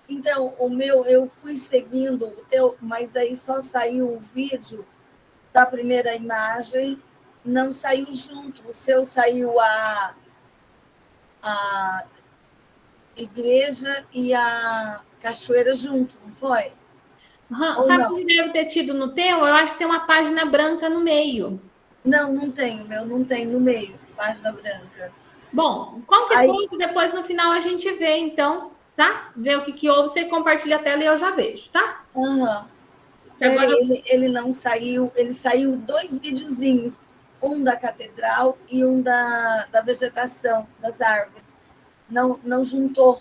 Então, o meu, eu fui seguindo o teu, mas aí só saiu o vídeo da primeira imagem, não saiu junto. O seu saiu a igreja e a cachoeira junto, não foi? Sabe o que deve ter tido no teu? Eu acho que tem uma página branca no meio. Não, não tem, o meu não tem no meio, página branca. Bom, qualquer coisa, depois no final a gente vê, então, tá? Vê o que houve, você compartilha a tela e eu já vejo, tá? Agora... Ele não saiu, ele saiu 2 videozinhos, um da catedral e um da vegetação, das árvores. Não juntou.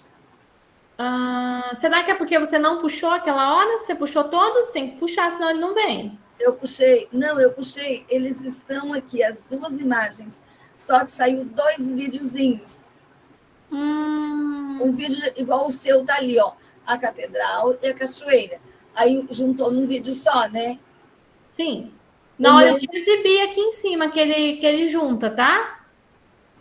Será que é porque você não puxou aquela hora? Você puxou todos? Tem que puxar, senão ele não vem. Eu puxei, eles estão aqui, as 2 imagens, só que saiu 2 videozinhos. Um vídeo igual o seu tá ali, ó, a catedral e a cachoeira. Aí juntou num vídeo só, né? Sim. Na hora de exibir aqui em cima, que ele junta, tá?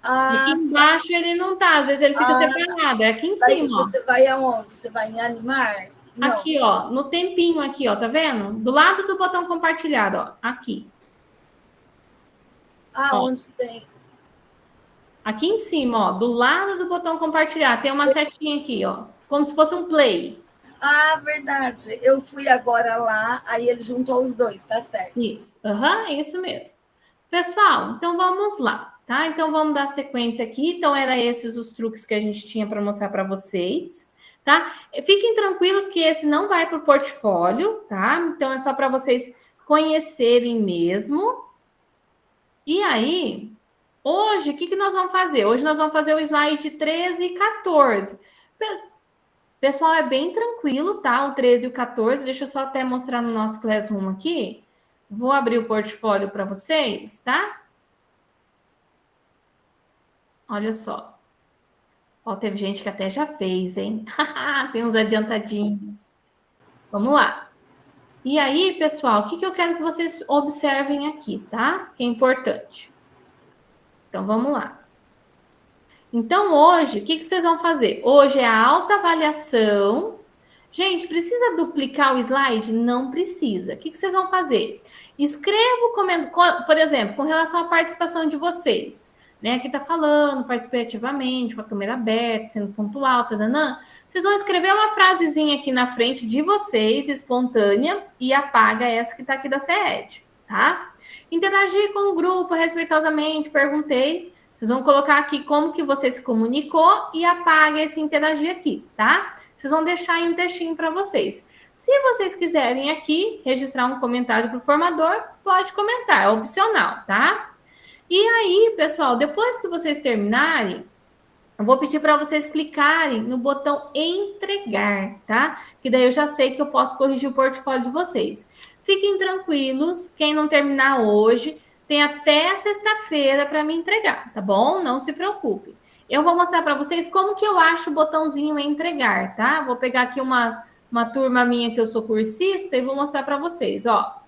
Aqui embaixo ele não tá, às vezes ele fica separado, é aqui em cima. Você vai aonde? Você vai em animar? Não. Aqui, ó, no tempinho aqui, ó, tá vendo? Do lado do botão compartilhado, ó, aqui. Onde tem? Aqui em cima, ó, do lado do botão compartilhar, tem uma setinha aqui, ó, como se fosse um play. Ah, verdade. Eu fui agora lá, aí ele juntou os dois, tá certo. Isso, isso mesmo. Pessoal, então vamos lá, tá? Então vamos dar sequência aqui. Então, eram esses os truques que a gente tinha para mostrar para vocês, tá? Fiquem tranquilos que esse não vai para o portfólio, tá? Então, é só para vocês conhecerem mesmo. E aí, hoje, o que nós vamos fazer? Hoje nós vamos fazer o slide 13 e 14. Pessoal, é bem tranquilo, tá? O 13 e o 14. Deixa eu só até mostrar no nosso Classroom aqui. Vou abrir o portfólio para vocês, tá? Olha só. Ó, teve gente que até já fez, hein? Tem uns adiantadinhos. Vamos lá. E aí, pessoal, o que eu quero que vocês observem aqui, tá? Que é importante. Então, vamos lá. Então, hoje, o que vocês vão fazer? Hoje é a autoavaliação. Gente, precisa duplicar o slide? Não precisa. O que vocês vão fazer? Escreva, por exemplo, com relação à participação de vocês. Né? Aqui está falando, participei ativamente, com a câmera aberta, sendo pontual, tadanã. Vocês vão escrever uma frasezinha aqui na frente de vocês, espontânea, e apaga essa que está aqui da CED, tá? Interagir com o grupo respeitosamente, perguntei. Vocês vão colocar aqui como que você se comunicou e apaga esse interagir aqui, tá? Vocês vão deixar aí um textinho para vocês. Se vocês quiserem aqui registrar um comentário para o formador, pode comentar, é opcional, tá? E aí, pessoal, depois que vocês terminarem, eu vou pedir para vocês clicarem no botão entregar, tá? Que daí eu já sei que eu posso corrigir o portfólio de vocês. Fiquem tranquilos, quem não terminar hoje, tem até sexta-feira para me entregar, tá bom? Não se preocupe. Eu vou mostrar para vocês como que eu acho o botãozinho entregar, tá? Vou pegar aqui uma turma minha que eu sou cursista e vou mostrar para vocês, ó.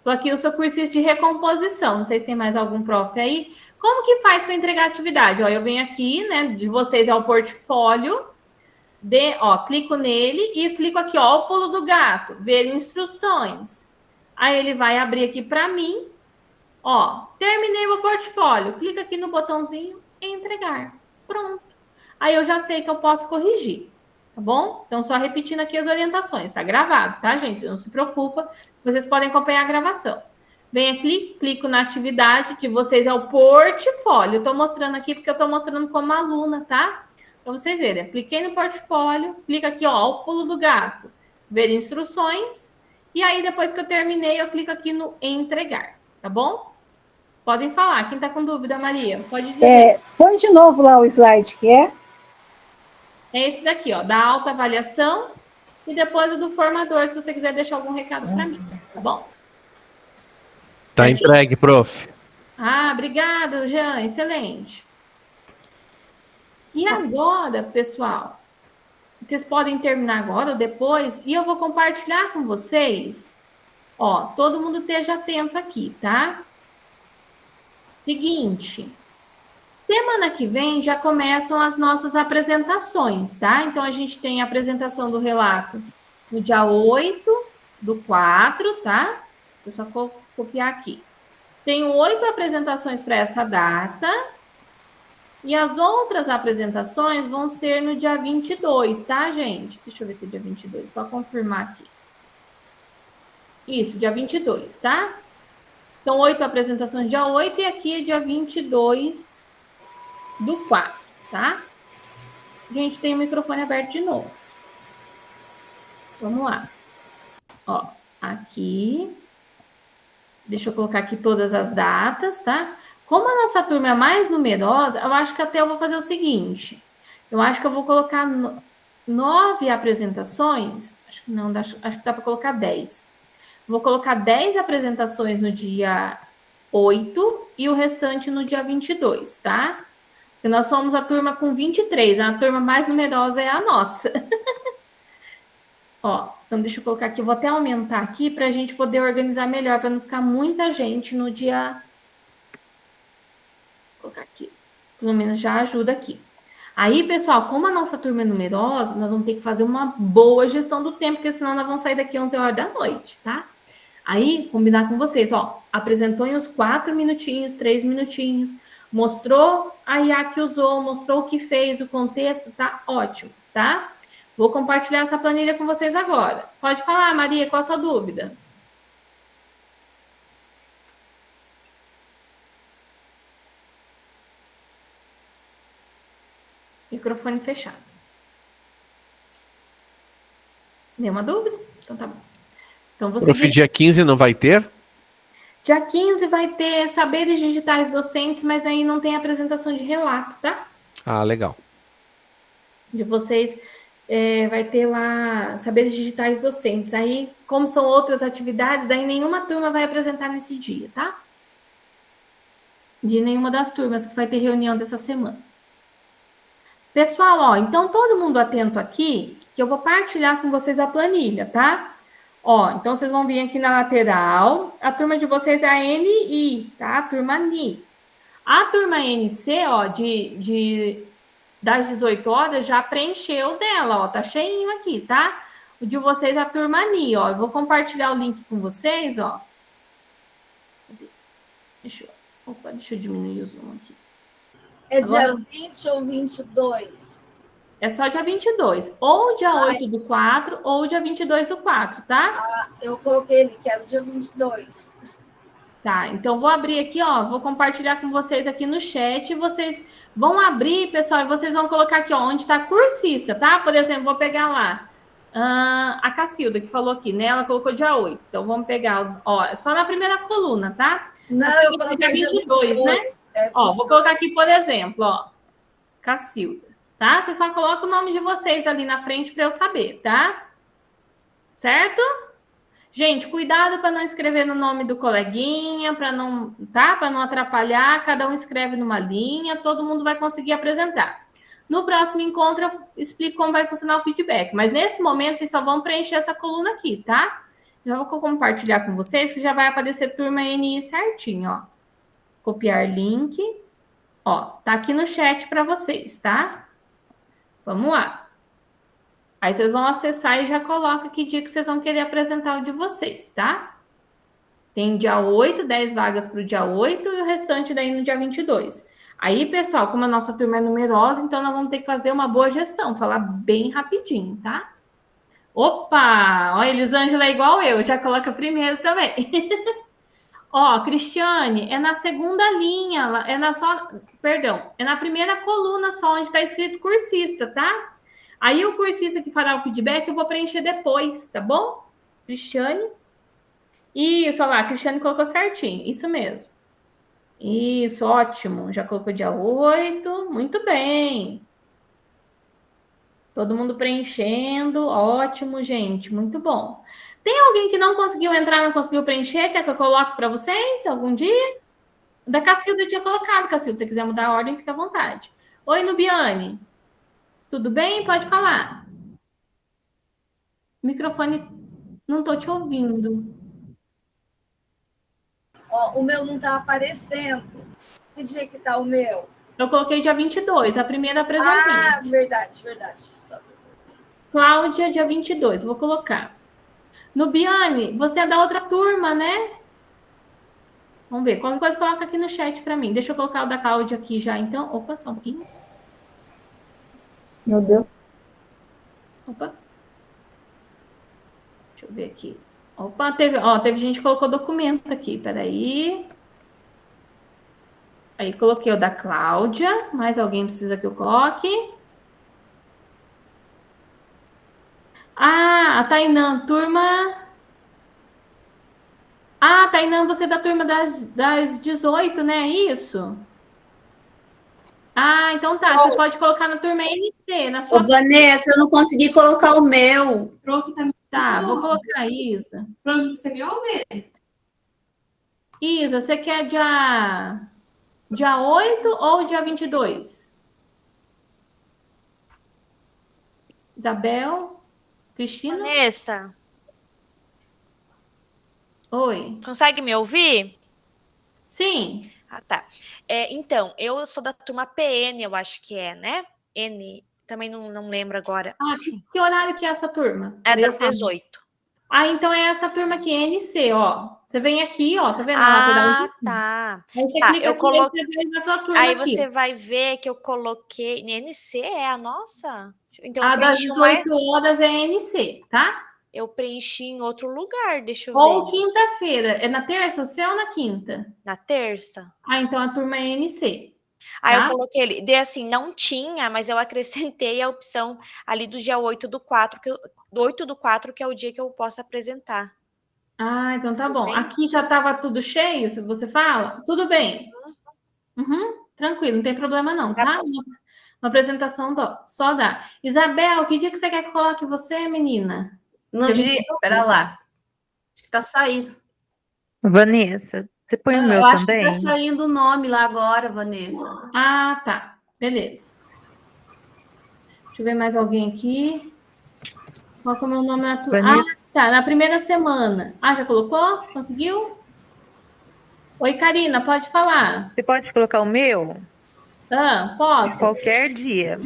Tô aqui, eu sou cursista de recomposição. Não sei se tem mais algum prof aí. Como que faz para entregar a atividade? Ó, eu venho aqui, né? De vocês é o portfólio. Clico nele e clico aqui, ó, o pulo do gato. Ver instruções. Aí ele vai abrir aqui para mim. Ó, terminei meu portfólio. Clica aqui no botãozinho e entregar. Pronto. Aí eu já sei que eu posso corrigir. Tá bom? Então, só repetindo aqui as orientações. Tá gravado, tá, gente? Não se preocupa. Vocês podem acompanhar a gravação. Venho aqui, clico na atividade de vocês, é o portfólio. Eu tô mostrando aqui porque eu tô mostrando como aluna, tá? Pra vocês verem. Cliquei no portfólio, clica aqui, ó, o pulo do gato. Ver instruções. E aí, depois que eu terminei, eu clico aqui no entregar. Tá bom? Podem falar. Quem tá com dúvida, Maria? Pode dizer. Põe de novo lá o slide que é. É esse daqui, ó, da autoavaliação e depois o do formador, se você quiser deixar algum recado para mim, tá bom? Tá entregue, prof. Ah, obrigada, Jean, excelente. E agora, pessoal, vocês podem terminar agora ou depois, e eu vou compartilhar com vocês, ó, todo mundo esteja atento aqui, tá? Seguinte... Semana que vem já começam as nossas apresentações, tá? Então, a gente tem a apresentação do relato no dia 8/4, tá? Deixa eu só copiar aqui. Tenho 8 apresentações para essa data. E as outras apresentações vão ser no dia 22, tá, gente? Deixa eu ver se é dia 22, só confirmar aqui. Isso, dia 22, tá? Então, 8 apresentações dia 8 e aqui é dia 22 do 4, tá? Gente, tem o microfone aberto de novo. Vamos lá. Ó, aqui. Deixa eu colocar aqui todas as datas, tá? Como a nossa turma é mais numerosa, eu acho que até eu vou fazer o seguinte. Eu acho que eu vou colocar 9 apresentações. Acho que não, acho que dá para colocar 10. Vou colocar 10 apresentações no dia 8 e o restante no dia 22, tá? Porque nós somos a turma com 23, a turma mais numerosa é a nossa. Ó, então deixa eu colocar aqui, eu vou até aumentar aqui para a gente poder organizar melhor, para não ficar muita gente no dia... Vou colocar aqui, pelo menos já ajuda aqui. Aí, pessoal, como a nossa turma é numerosa, nós vamos ter que fazer uma boa gestão do tempo, porque senão nós vamos sair daqui 11 horas da noite, tá? Aí, combinar com vocês, ó, apresentou em uns 4 minutinhos, 3 minutinhos, Mostrou a IA que usou, mostrou o que fez, o contexto, tá ótimo, tá? Vou compartilhar essa planilha com vocês agora. Pode falar, Maria, qual a sua dúvida? Microfone fechado. Nenhuma dúvida? Então tá bom. Então você. Prof, dia 15 não vai ter? Dia 15 vai ter saberes digitais docentes, mas daí não tem apresentação de relato, tá? Ah, legal. De vocês, vai ter lá saberes digitais docentes. Aí, como são outras atividades, daí nenhuma turma vai apresentar nesse dia, tá? De nenhuma das turmas que vai ter reunião dessa semana. Pessoal, ó, então todo mundo atento aqui, que eu vou partilhar com vocês a planilha, tá? Ó, então vocês vão vir aqui na lateral, a turma de vocês é a NI, tá? A turma NI. A turma NC, ó, das 18 horas, já preencheu dela, ó, tá cheinho aqui, tá? O de vocês é a turma NI, ó. Eu vou compartilhar o link com vocês, ó. Deixa eu diminuir o zoom aqui. É dia 20 ou 22? É só dia 22. Ou dia 8 do 4, ou dia 22 do 4, tá? Ah, eu coloquei ele, que era o dia 22. Tá, então vou abrir aqui, ó. Vou compartilhar com vocês aqui no chat. E vocês vão abrir, pessoal, e vocês vão colocar aqui, ó, onde tá cursista, tá? Por exemplo, vou pegar lá a Cacilda, que falou aqui, né? Ela colocou dia 8. Então vamos pegar, ó, só na primeira coluna, tá? Não, Cacilda, eu coloquei dia 22, né? 22. Ó, vou colocar aqui, por exemplo, ó, Cacilda, tá? Vocês só colocam o nome de vocês ali na frente para eu saber, tá? Certo? Gente, cuidado para não escrever no nome do coleguinha, para não, tá? Para não atrapalhar, cada um escreve numa linha, todo mundo vai conseguir apresentar. No próximo encontro, eu explico como vai funcionar o feedback, mas nesse momento, vocês só vão preencher essa coluna aqui, tá? Já vou compartilhar com vocês, que já vai aparecer turma NI certinho, ó. Copiar link. Ó, tá aqui no chat para vocês, tá? Vamos lá. Aí vocês vão acessar e já coloca que dia que vocês vão querer apresentar o de vocês, tá? Tem dia 8, 10 vagas para o dia 8 e o restante daí no dia 22. Aí, pessoal, como a nossa turma é numerosa, então nós vamos ter que fazer uma boa gestão, falar bem rapidinho, tá? Opa! Ó, a Elisângela é igual eu, já coloca primeiro também. Ó, Cristiane, é na segunda linha, é na primeira coluna só, onde está escrito cursista, tá? Aí o cursista que fará o feedback eu vou preencher depois, tá bom? Cristiane. Isso, olha lá, a Cristiane colocou certinho, isso mesmo. Isso, ótimo, já colocou dia 8, muito bem. Todo mundo preenchendo, ótimo, gente, muito bom. Tem alguém que não conseguiu entrar, não conseguiu preencher? Quer que eu coloque para vocês algum dia? Da Cacilda eu tinha colocado, Cacilda. Se você quiser mudar a ordem, fica à vontade. Oi, Nubiane. Tudo bem? Pode falar. Microfone, não estou te ouvindo. Ó, o meu não está aparecendo. Que dia que está o meu? Eu coloquei dia 22, a primeira apresentação. Ah, verdade. Cláudia, dia 22, vou colocar. Nubiane, você é da outra turma, né? Vamos ver, qualquer coisa coloca aqui no chat para mim. Deixa eu colocar o da Cláudia aqui já, então. Opa, só um pouquinho. Meu Deus. Opa. Deixa eu ver aqui. Opa, teve gente que colocou documento aqui, peraí. Aí, coloquei o da Cláudia. Mais alguém precisa que eu coloque? Ah, a Tainã, turma... Ah, Tainã, você é da turma das 18, né? Isso? Ah, então tá. Você pode colocar na turma NC, na sua... Ô, Vanessa, eu não consegui colocar o meu. Pronto, tá, vou colocar a Isa. Pronto, você me ouve? Isa, você quer dia 8 ou dia 22? Isabel? Cristina? Vanessa, Oi. consegue me ouvir? Sim. Ah, tá. Então, eu sou da turma PN, eu acho que é, né? N, também não lembro agora. Ah, que horário que é essa turma? É das 18. Ah, então é essa turma aqui, NC, ó. Você vem aqui, ó, tá vendo? Ah, tá. Aí você Tá, clica eu aqui coloquei. e você vê a sua turma Aí aqui. você vai ver que eu coloquei. NC é a nossa? Então eu A das preenchi 18 horas é NC, tá? Eu preenchi em outro lugar, deixa eu Ou ver. quinta-feira. É na terça o seu ou na quinta? Na terça. Ah, então a turma é NC. Aí eu Tá? coloquei ali. Daí assim, não tinha, mas eu acrescentei a opção ali do dia 8/4, do 8/4, que é o dia que eu posso apresentar. Ah, então tá Tudo bom. bem? Aqui já estava tudo cheio, se você fala? Tudo bem. Tranquilo, não tem problema não, tá? Uma apresentação só dá. Isabel, que dia que você quer que coloque você, menina? No dia, pera lá. Acho que tá saindo. Vanessa, você põe o meu Eu acho que também? tá saindo o nome lá agora, Vanessa. Ah, tá. Beleza. Deixa eu ver mais alguém aqui. Qual que é o meu nome na tua? Ah, tá. Na primeira semana. Ah, já colocou? Conseguiu? Oi, Karina, pode falar. Você pode colocar o meu? Ah, posso? Qualquer dia.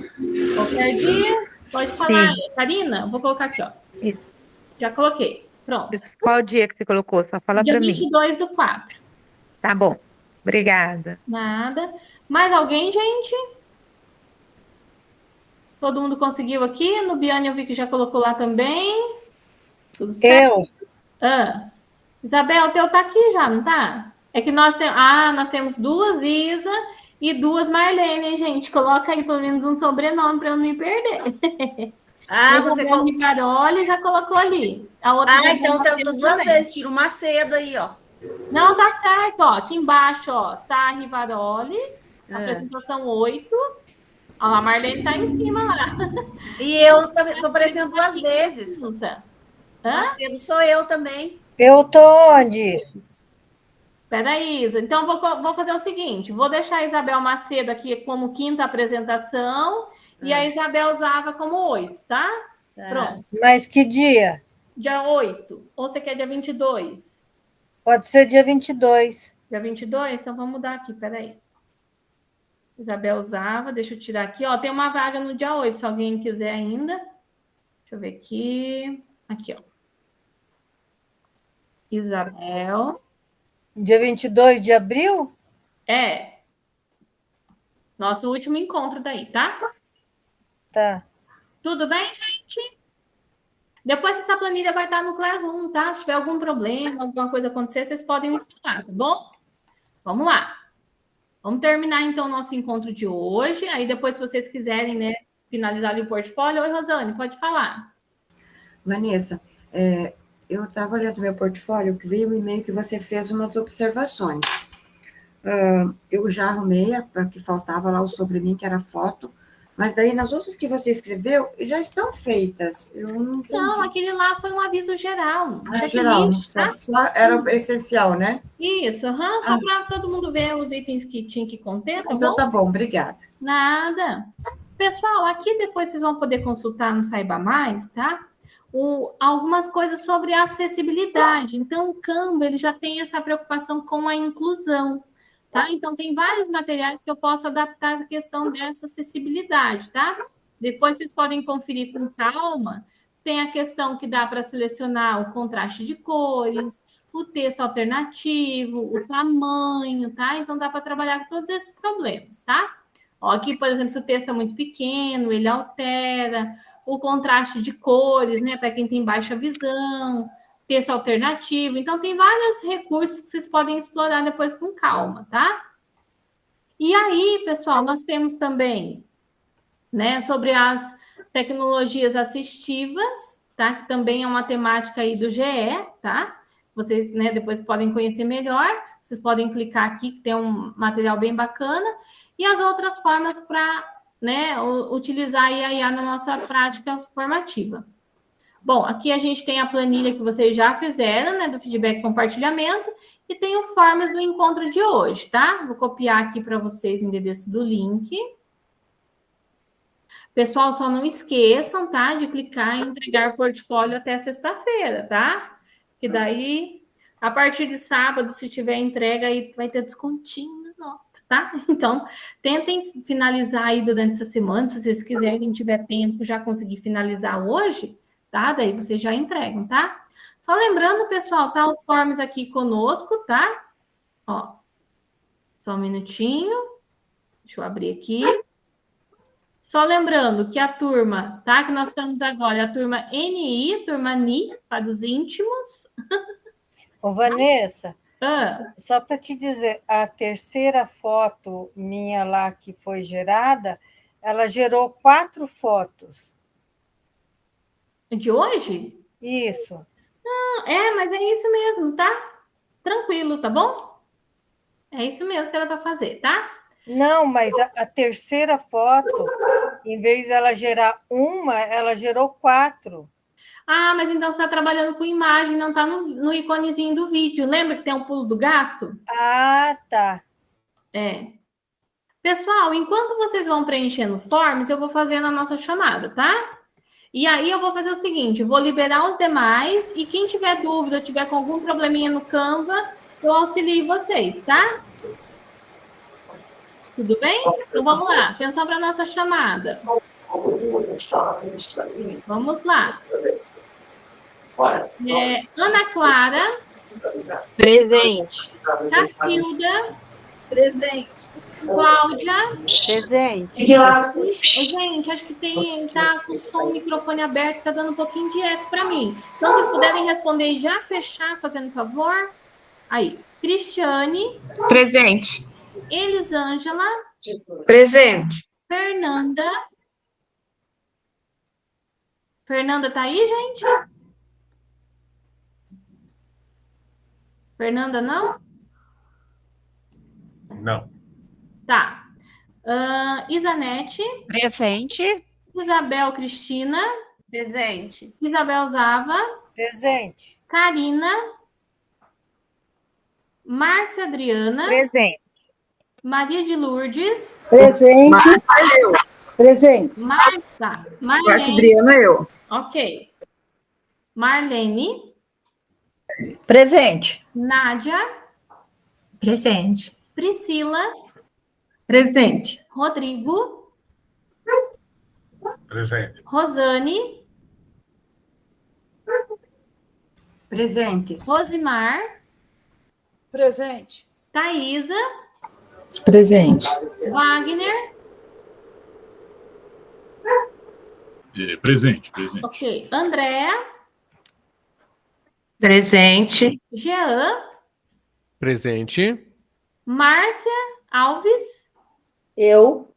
Qualquer dia? Pode falar. Sim. Karina, vou colocar aqui, ó. Isso. Já coloquei. Pronto. Qual dia que você colocou? Só fala Dia para mim. 22/4. Tá bom. Obrigada. Nada. Mais alguém, gente? Todo mundo conseguiu aqui? No Biane eu vi que já colocou lá também. Tudo certo? Ah. Isabel, o teu tá aqui já, não tá? É que nós temos... Ah, nós temos 2 Isa e 2 Marlene, gente. Coloca aí pelo menos um sobrenome para eu não me perder. Ah, você colocou. Rivaroli já colocou ali. A outra então tá 2 vezes. Tira o Macedo aí, ó. Não, tá certo, ó. Aqui embaixo, ó, tá a Rivaroli, apresentação 8. Ó, a Marlene tá em cima lá. E eu também tô aparecendo 2 vezes. Macedo sou eu também. Eu tô onde? Peraí, Isa. Então, vou fazer o seguinte. Vou deixar a Isabel Macedo aqui como 5ª apresentação e a Isabel Zava como 8, tá? Pronto. Mas que dia? Dia 8. Ou você quer dia 22? Pode ser dia 22. Dia 22? Então, vamos mudar aqui, peraí. Isabel Zava, deixa eu tirar aqui. Ó, tem uma vaga no dia 8, se alguém quiser ainda. Deixa eu ver aqui. Aqui, ó. Isabel. Dia 22 de abril? É. Nosso último encontro daí, tá? Tá. Tudo bem, gente? Depois essa planilha vai estar no Classroom, tá? Se tiver algum problema, alguma coisa acontecer, vocês podem me falar, tá bom? Vamos lá. Vamos terminar, então, o nosso encontro de hoje. Aí, depois, se vocês quiserem, né, finalizar ali o portfólio. Oi, Rosane, pode falar. Vanessa, eu estava olhando meu portfólio, que veio um e-mail que você fez umas observações. Eu já arrumei a que faltava lá o sobre mim, que era foto, mas daí nas outras que você escreveu, já estão feitas. Eu não entendi. Não, aquele lá foi um aviso geral. Geral, tá? Só era essencial, né? Isso, só para todo mundo ver os itens que tinha que conter, tá então bom? Tá bom, obrigada. Nada. Pessoal, aqui depois vocês vão poder consultar no Saiba Mais, tá? Algumas coisas sobre acessibilidade. Então, o Canva, ele já tem essa preocupação com a inclusão, tá? Então, tem vários materiais que eu posso adaptar a questão dessa acessibilidade, tá? Depois vocês podem conferir com calma. Tem a questão que dá para selecionar o contraste de cores, o texto alternativo, o tamanho, tá? Então, dá para trabalhar com todos esses problemas, tá? Ó, aqui, por exemplo, se o texto é muito pequeno, ele altera. O contraste de cores, né? Para quem tem baixa visão, texto alternativo. Então, tem vários recursos que vocês podem explorar depois com calma, tá? E aí, pessoal, nós temos também, né, sobre as tecnologias assistivas, tá? Que também é uma temática aí do GE, tá? Vocês, né, depois podem conhecer melhor. Vocês podem clicar aqui, que tem um material bem bacana. E as outras formas para, né, utilizar a IA na nossa prática formativa. Bom, aqui a gente tem a planilha que vocês já fizeram, né, do feedback e compartilhamento, e tem o formas do encontro de hoje, tá? Vou copiar aqui para vocês o endereço do link. Pessoal, só não esqueçam, tá, de clicar em entregar portfólio até sexta-feira, tá? Que daí, a partir de sábado, se tiver entrega, aí vai ter descontinho na nota, tá? Então, tentem finalizar aí durante essa semana, se vocês quiserem, tiver tempo, já conseguir finalizar hoje, tá? Daí vocês já entregam, tá? Só lembrando, pessoal, tá o Forms aqui conosco, tá? Ó, só um minutinho. Deixa eu abrir aqui. Só lembrando que a turma, tá? Que nós estamos agora, a turma NI, turma NI, para os íntimos. Ô, Vanessa, só para te dizer, a terceira foto minha lá que foi gerada, ela gerou 4 fotos. De hoje? Isso. Mas é isso mesmo, tá? Tranquilo, tá bom? É isso mesmo que era para fazer, tá? Não, mas a terceira foto, em vez dela gerar uma, ela gerou 4. Ah, mas então você está trabalhando com imagem, não está no iconezinho do vídeo. Lembra que tem um pulo do gato? Ah, tá. Pessoal, enquanto vocês vão preenchendo o Forms, eu vou fazendo a nossa chamada, tá? E aí eu vou fazer o seguinte, vou liberar os demais e quem tiver dúvida, tiver com algum probleminha no Canva, eu auxilio vocês, tá? Tudo bem? Então vamos lá, atenção para a nossa chamada. Vamos lá. Ana Clara. Presente. Cacilda. Presente. Cláudia. Presente. Gente, acho que tá com o som, o microfone aberto, tá dando um pouquinho de eco para mim. Então, vocês puderem responder e já fechar, fazendo favor. Aí. Cristiane. Presente. Elisângela. Presente. Fernanda. Fernanda tá aí, gente? Fernanda, não? Não. Tá. Isanete. Presente. Isabel Cristina. Presente. Isabel Zava. Presente. Karina. Márcia Adriana. Presente. Maria de Lourdes. Presente. Presente. Márcia Adriana, eu. Ok. Marlene. Presente. Nádia. Presente. Priscila. Presente. Rodrigo. Presente. Rosane. Presente. Rosimar. Presente. Thaisa. Presente. Wagner. Presente. Ok. Andréa. Presente. Jean. Presente. Márcia Alves. Eu.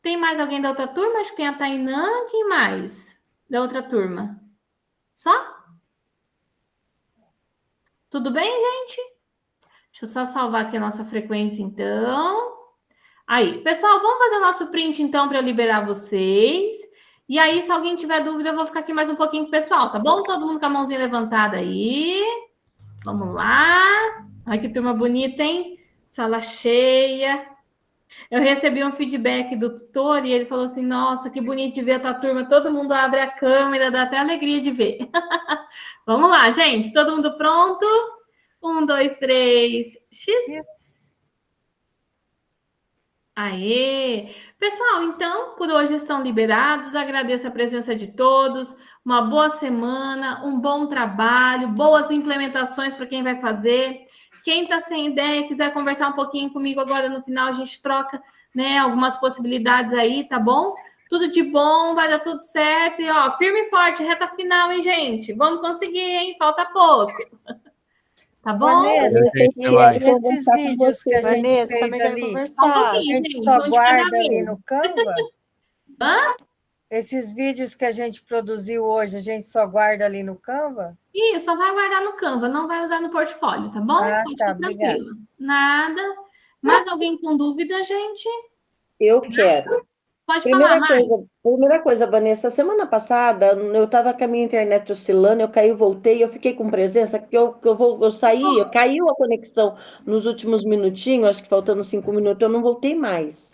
Tem mais alguém da outra turma? Acho que tem a Tainã. Quem mais da outra turma? Só? Tudo bem, gente? Deixa eu só salvar aqui a nossa frequência, então. Aí, pessoal, vamos fazer o nosso print, então, para eu liberar vocês. E aí, se alguém tiver dúvida, eu vou ficar aqui mais um pouquinho com o pessoal, tá bom? Todo mundo com a mãozinha levantada aí. Vamos lá. Ai, que turma bonita, hein? Sala cheia. Eu recebi um feedback do tutor e ele falou assim, nossa, que bonito de ver a tua turma. Todo mundo abre a câmera, dá até alegria de ver. Vamos lá, gente. Todo mundo pronto? 1, 2, 3, X. Aê! Pessoal, então, por hoje estão liberados. Agradeço a presença de todos. Uma boa semana, um bom trabalho, boas implementações para quem vai fazer. Quem está sem ideia, quiser conversar um pouquinho comigo agora no final, a gente troca, né, algumas possibilidades aí, tá bom? Tudo de bom, vai dar tudo certo. E, ó, firme e forte, reta final, hein, gente? Vamos conseguir, hein? Falta pouco. Tá bom? Vanessa, esses vídeos que a gente fez ali, a gente só guarda ali no Canva? Esses vídeos que a gente produziu hoje, a gente só guarda ali no Canva? Isso, só vai guardar no Canva, não vai usar no portfólio, tá bom? Ah, tá, tranquilo. Nada. Mais alguém com dúvida, gente? Eu quero. Pode falar, Márcia. Primeira coisa, Vanessa, semana passada eu estava com a minha internet oscilando, eu caí, voltei, eu fiquei com presença, porque eu saí, caiu a conexão nos últimos minutinhos, acho que faltando 5 minutos, eu não voltei mais.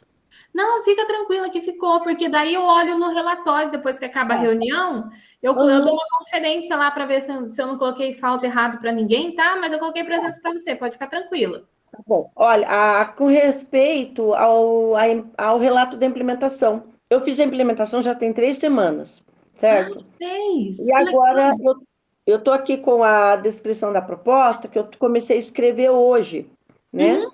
Não, fica tranquila que ficou, porque daí eu olho no relatório, depois que acaba a reunião, eu dou uma conferência lá para ver se eu não coloquei falta errado para ninguém, tá? Mas eu coloquei presença para você, pode ficar tranquila. Bom, olha, com respeito ao relato da implementação, eu fiz a implementação já tem 3 semanas, certo? Fez. E agora Eu estou aqui com a descrição da proposta, que eu comecei a escrever hoje, né? Uhum.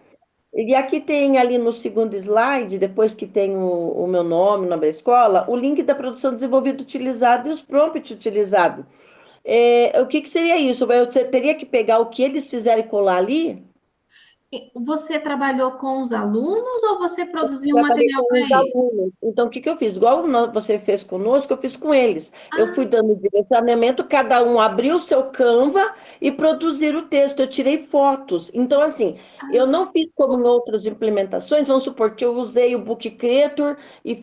E aqui tem ali no segundo slide, depois que tem o meu nome, o nome da escola, o link da produção desenvolvida utilizado e os prompts utilizados. O que seria isso? Você teria que pegar o que eles fizeram e colar ali? Você trabalhou com os alunos ou você produziu Eu um trabalhei material com para os eles? alunos. Então, o que eu fiz? Igual você fez conosco, eu fiz com eles. Eu fui dando direcionamento, cada um abriu o seu Canva e produzir o texto. Eu tirei fotos. Então, assim, eu não fiz como em outras implementações. Vamos supor que eu usei o Book Creator e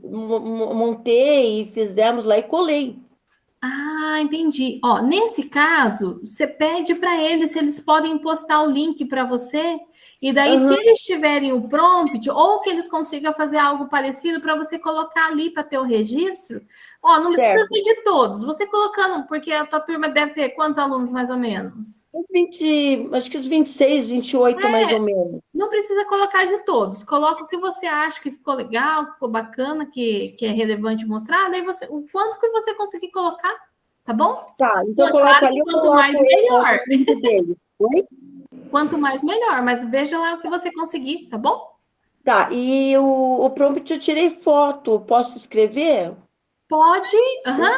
montei e fizemos lá e colei. Ah, entendi. Ó, nesse caso, você pede para eles se eles podem postar o link para você, e daí, se eles tiverem o prompt, ou que eles consigam fazer algo parecido para você colocar ali para ter o registro. Ó, não precisa ser de todos, você colocando, porque a tua turma deve ter quantos alunos mais ou menos? Acho que os 26, 28 mais ou menos. Não precisa colocar de todos. Coloca o que você acha que ficou legal, que ficou bacana, que é relevante mostrar. Daí o quanto que você conseguir colocar, tá bom? Tá, então eu claro coloco ali, quanto mais melhor. Oi? Quanto mais melhor, mas veja lá o que você conseguir, tá bom? Tá, e o prompt eu tirei foto. Posso escrever? Pode,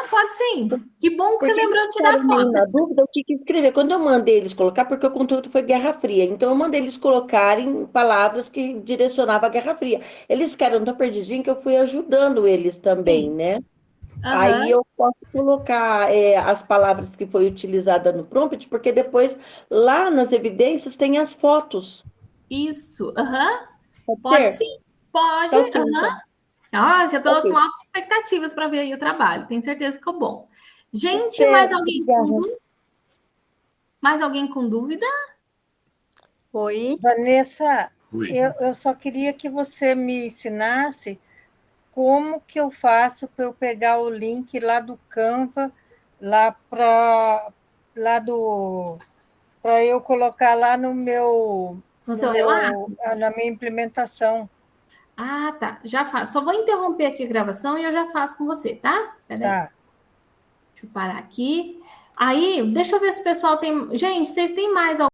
pode sim. Que bom que você lembrou de tirar foto. Na dúvida, o que escrever? Quando eu mandei eles colocar, porque o conteúdo foi Guerra Fria, então eu mandei eles colocarem palavras que direcionavam a Guerra Fria. Eles ficaram tão perdidinhos que eu fui ajudando eles também, né? Aí eu posso colocar as palavras que foi utilizada no prompt, porque depois, lá nas evidências, tem as fotos. Isso, pode sim, pode, já estou com altas expectativas para ver aí o trabalho. Tenho certeza que ficou bom. Gente, mais alguém com dúvida? Mais alguém com dúvida? Oi. Vanessa, Oi. Eu só queria que você me ensinasse como que eu faço para eu pegar o link lá do Canva, para eu colocar lá na minha implementação. Ah, tá. Já faço. Só vou interromper aqui a gravação e eu já faço com você, tá? Peraí. Tá. Deixa eu parar aqui. Aí, deixa eu ver se o pessoal tem... Gente, vocês têm mais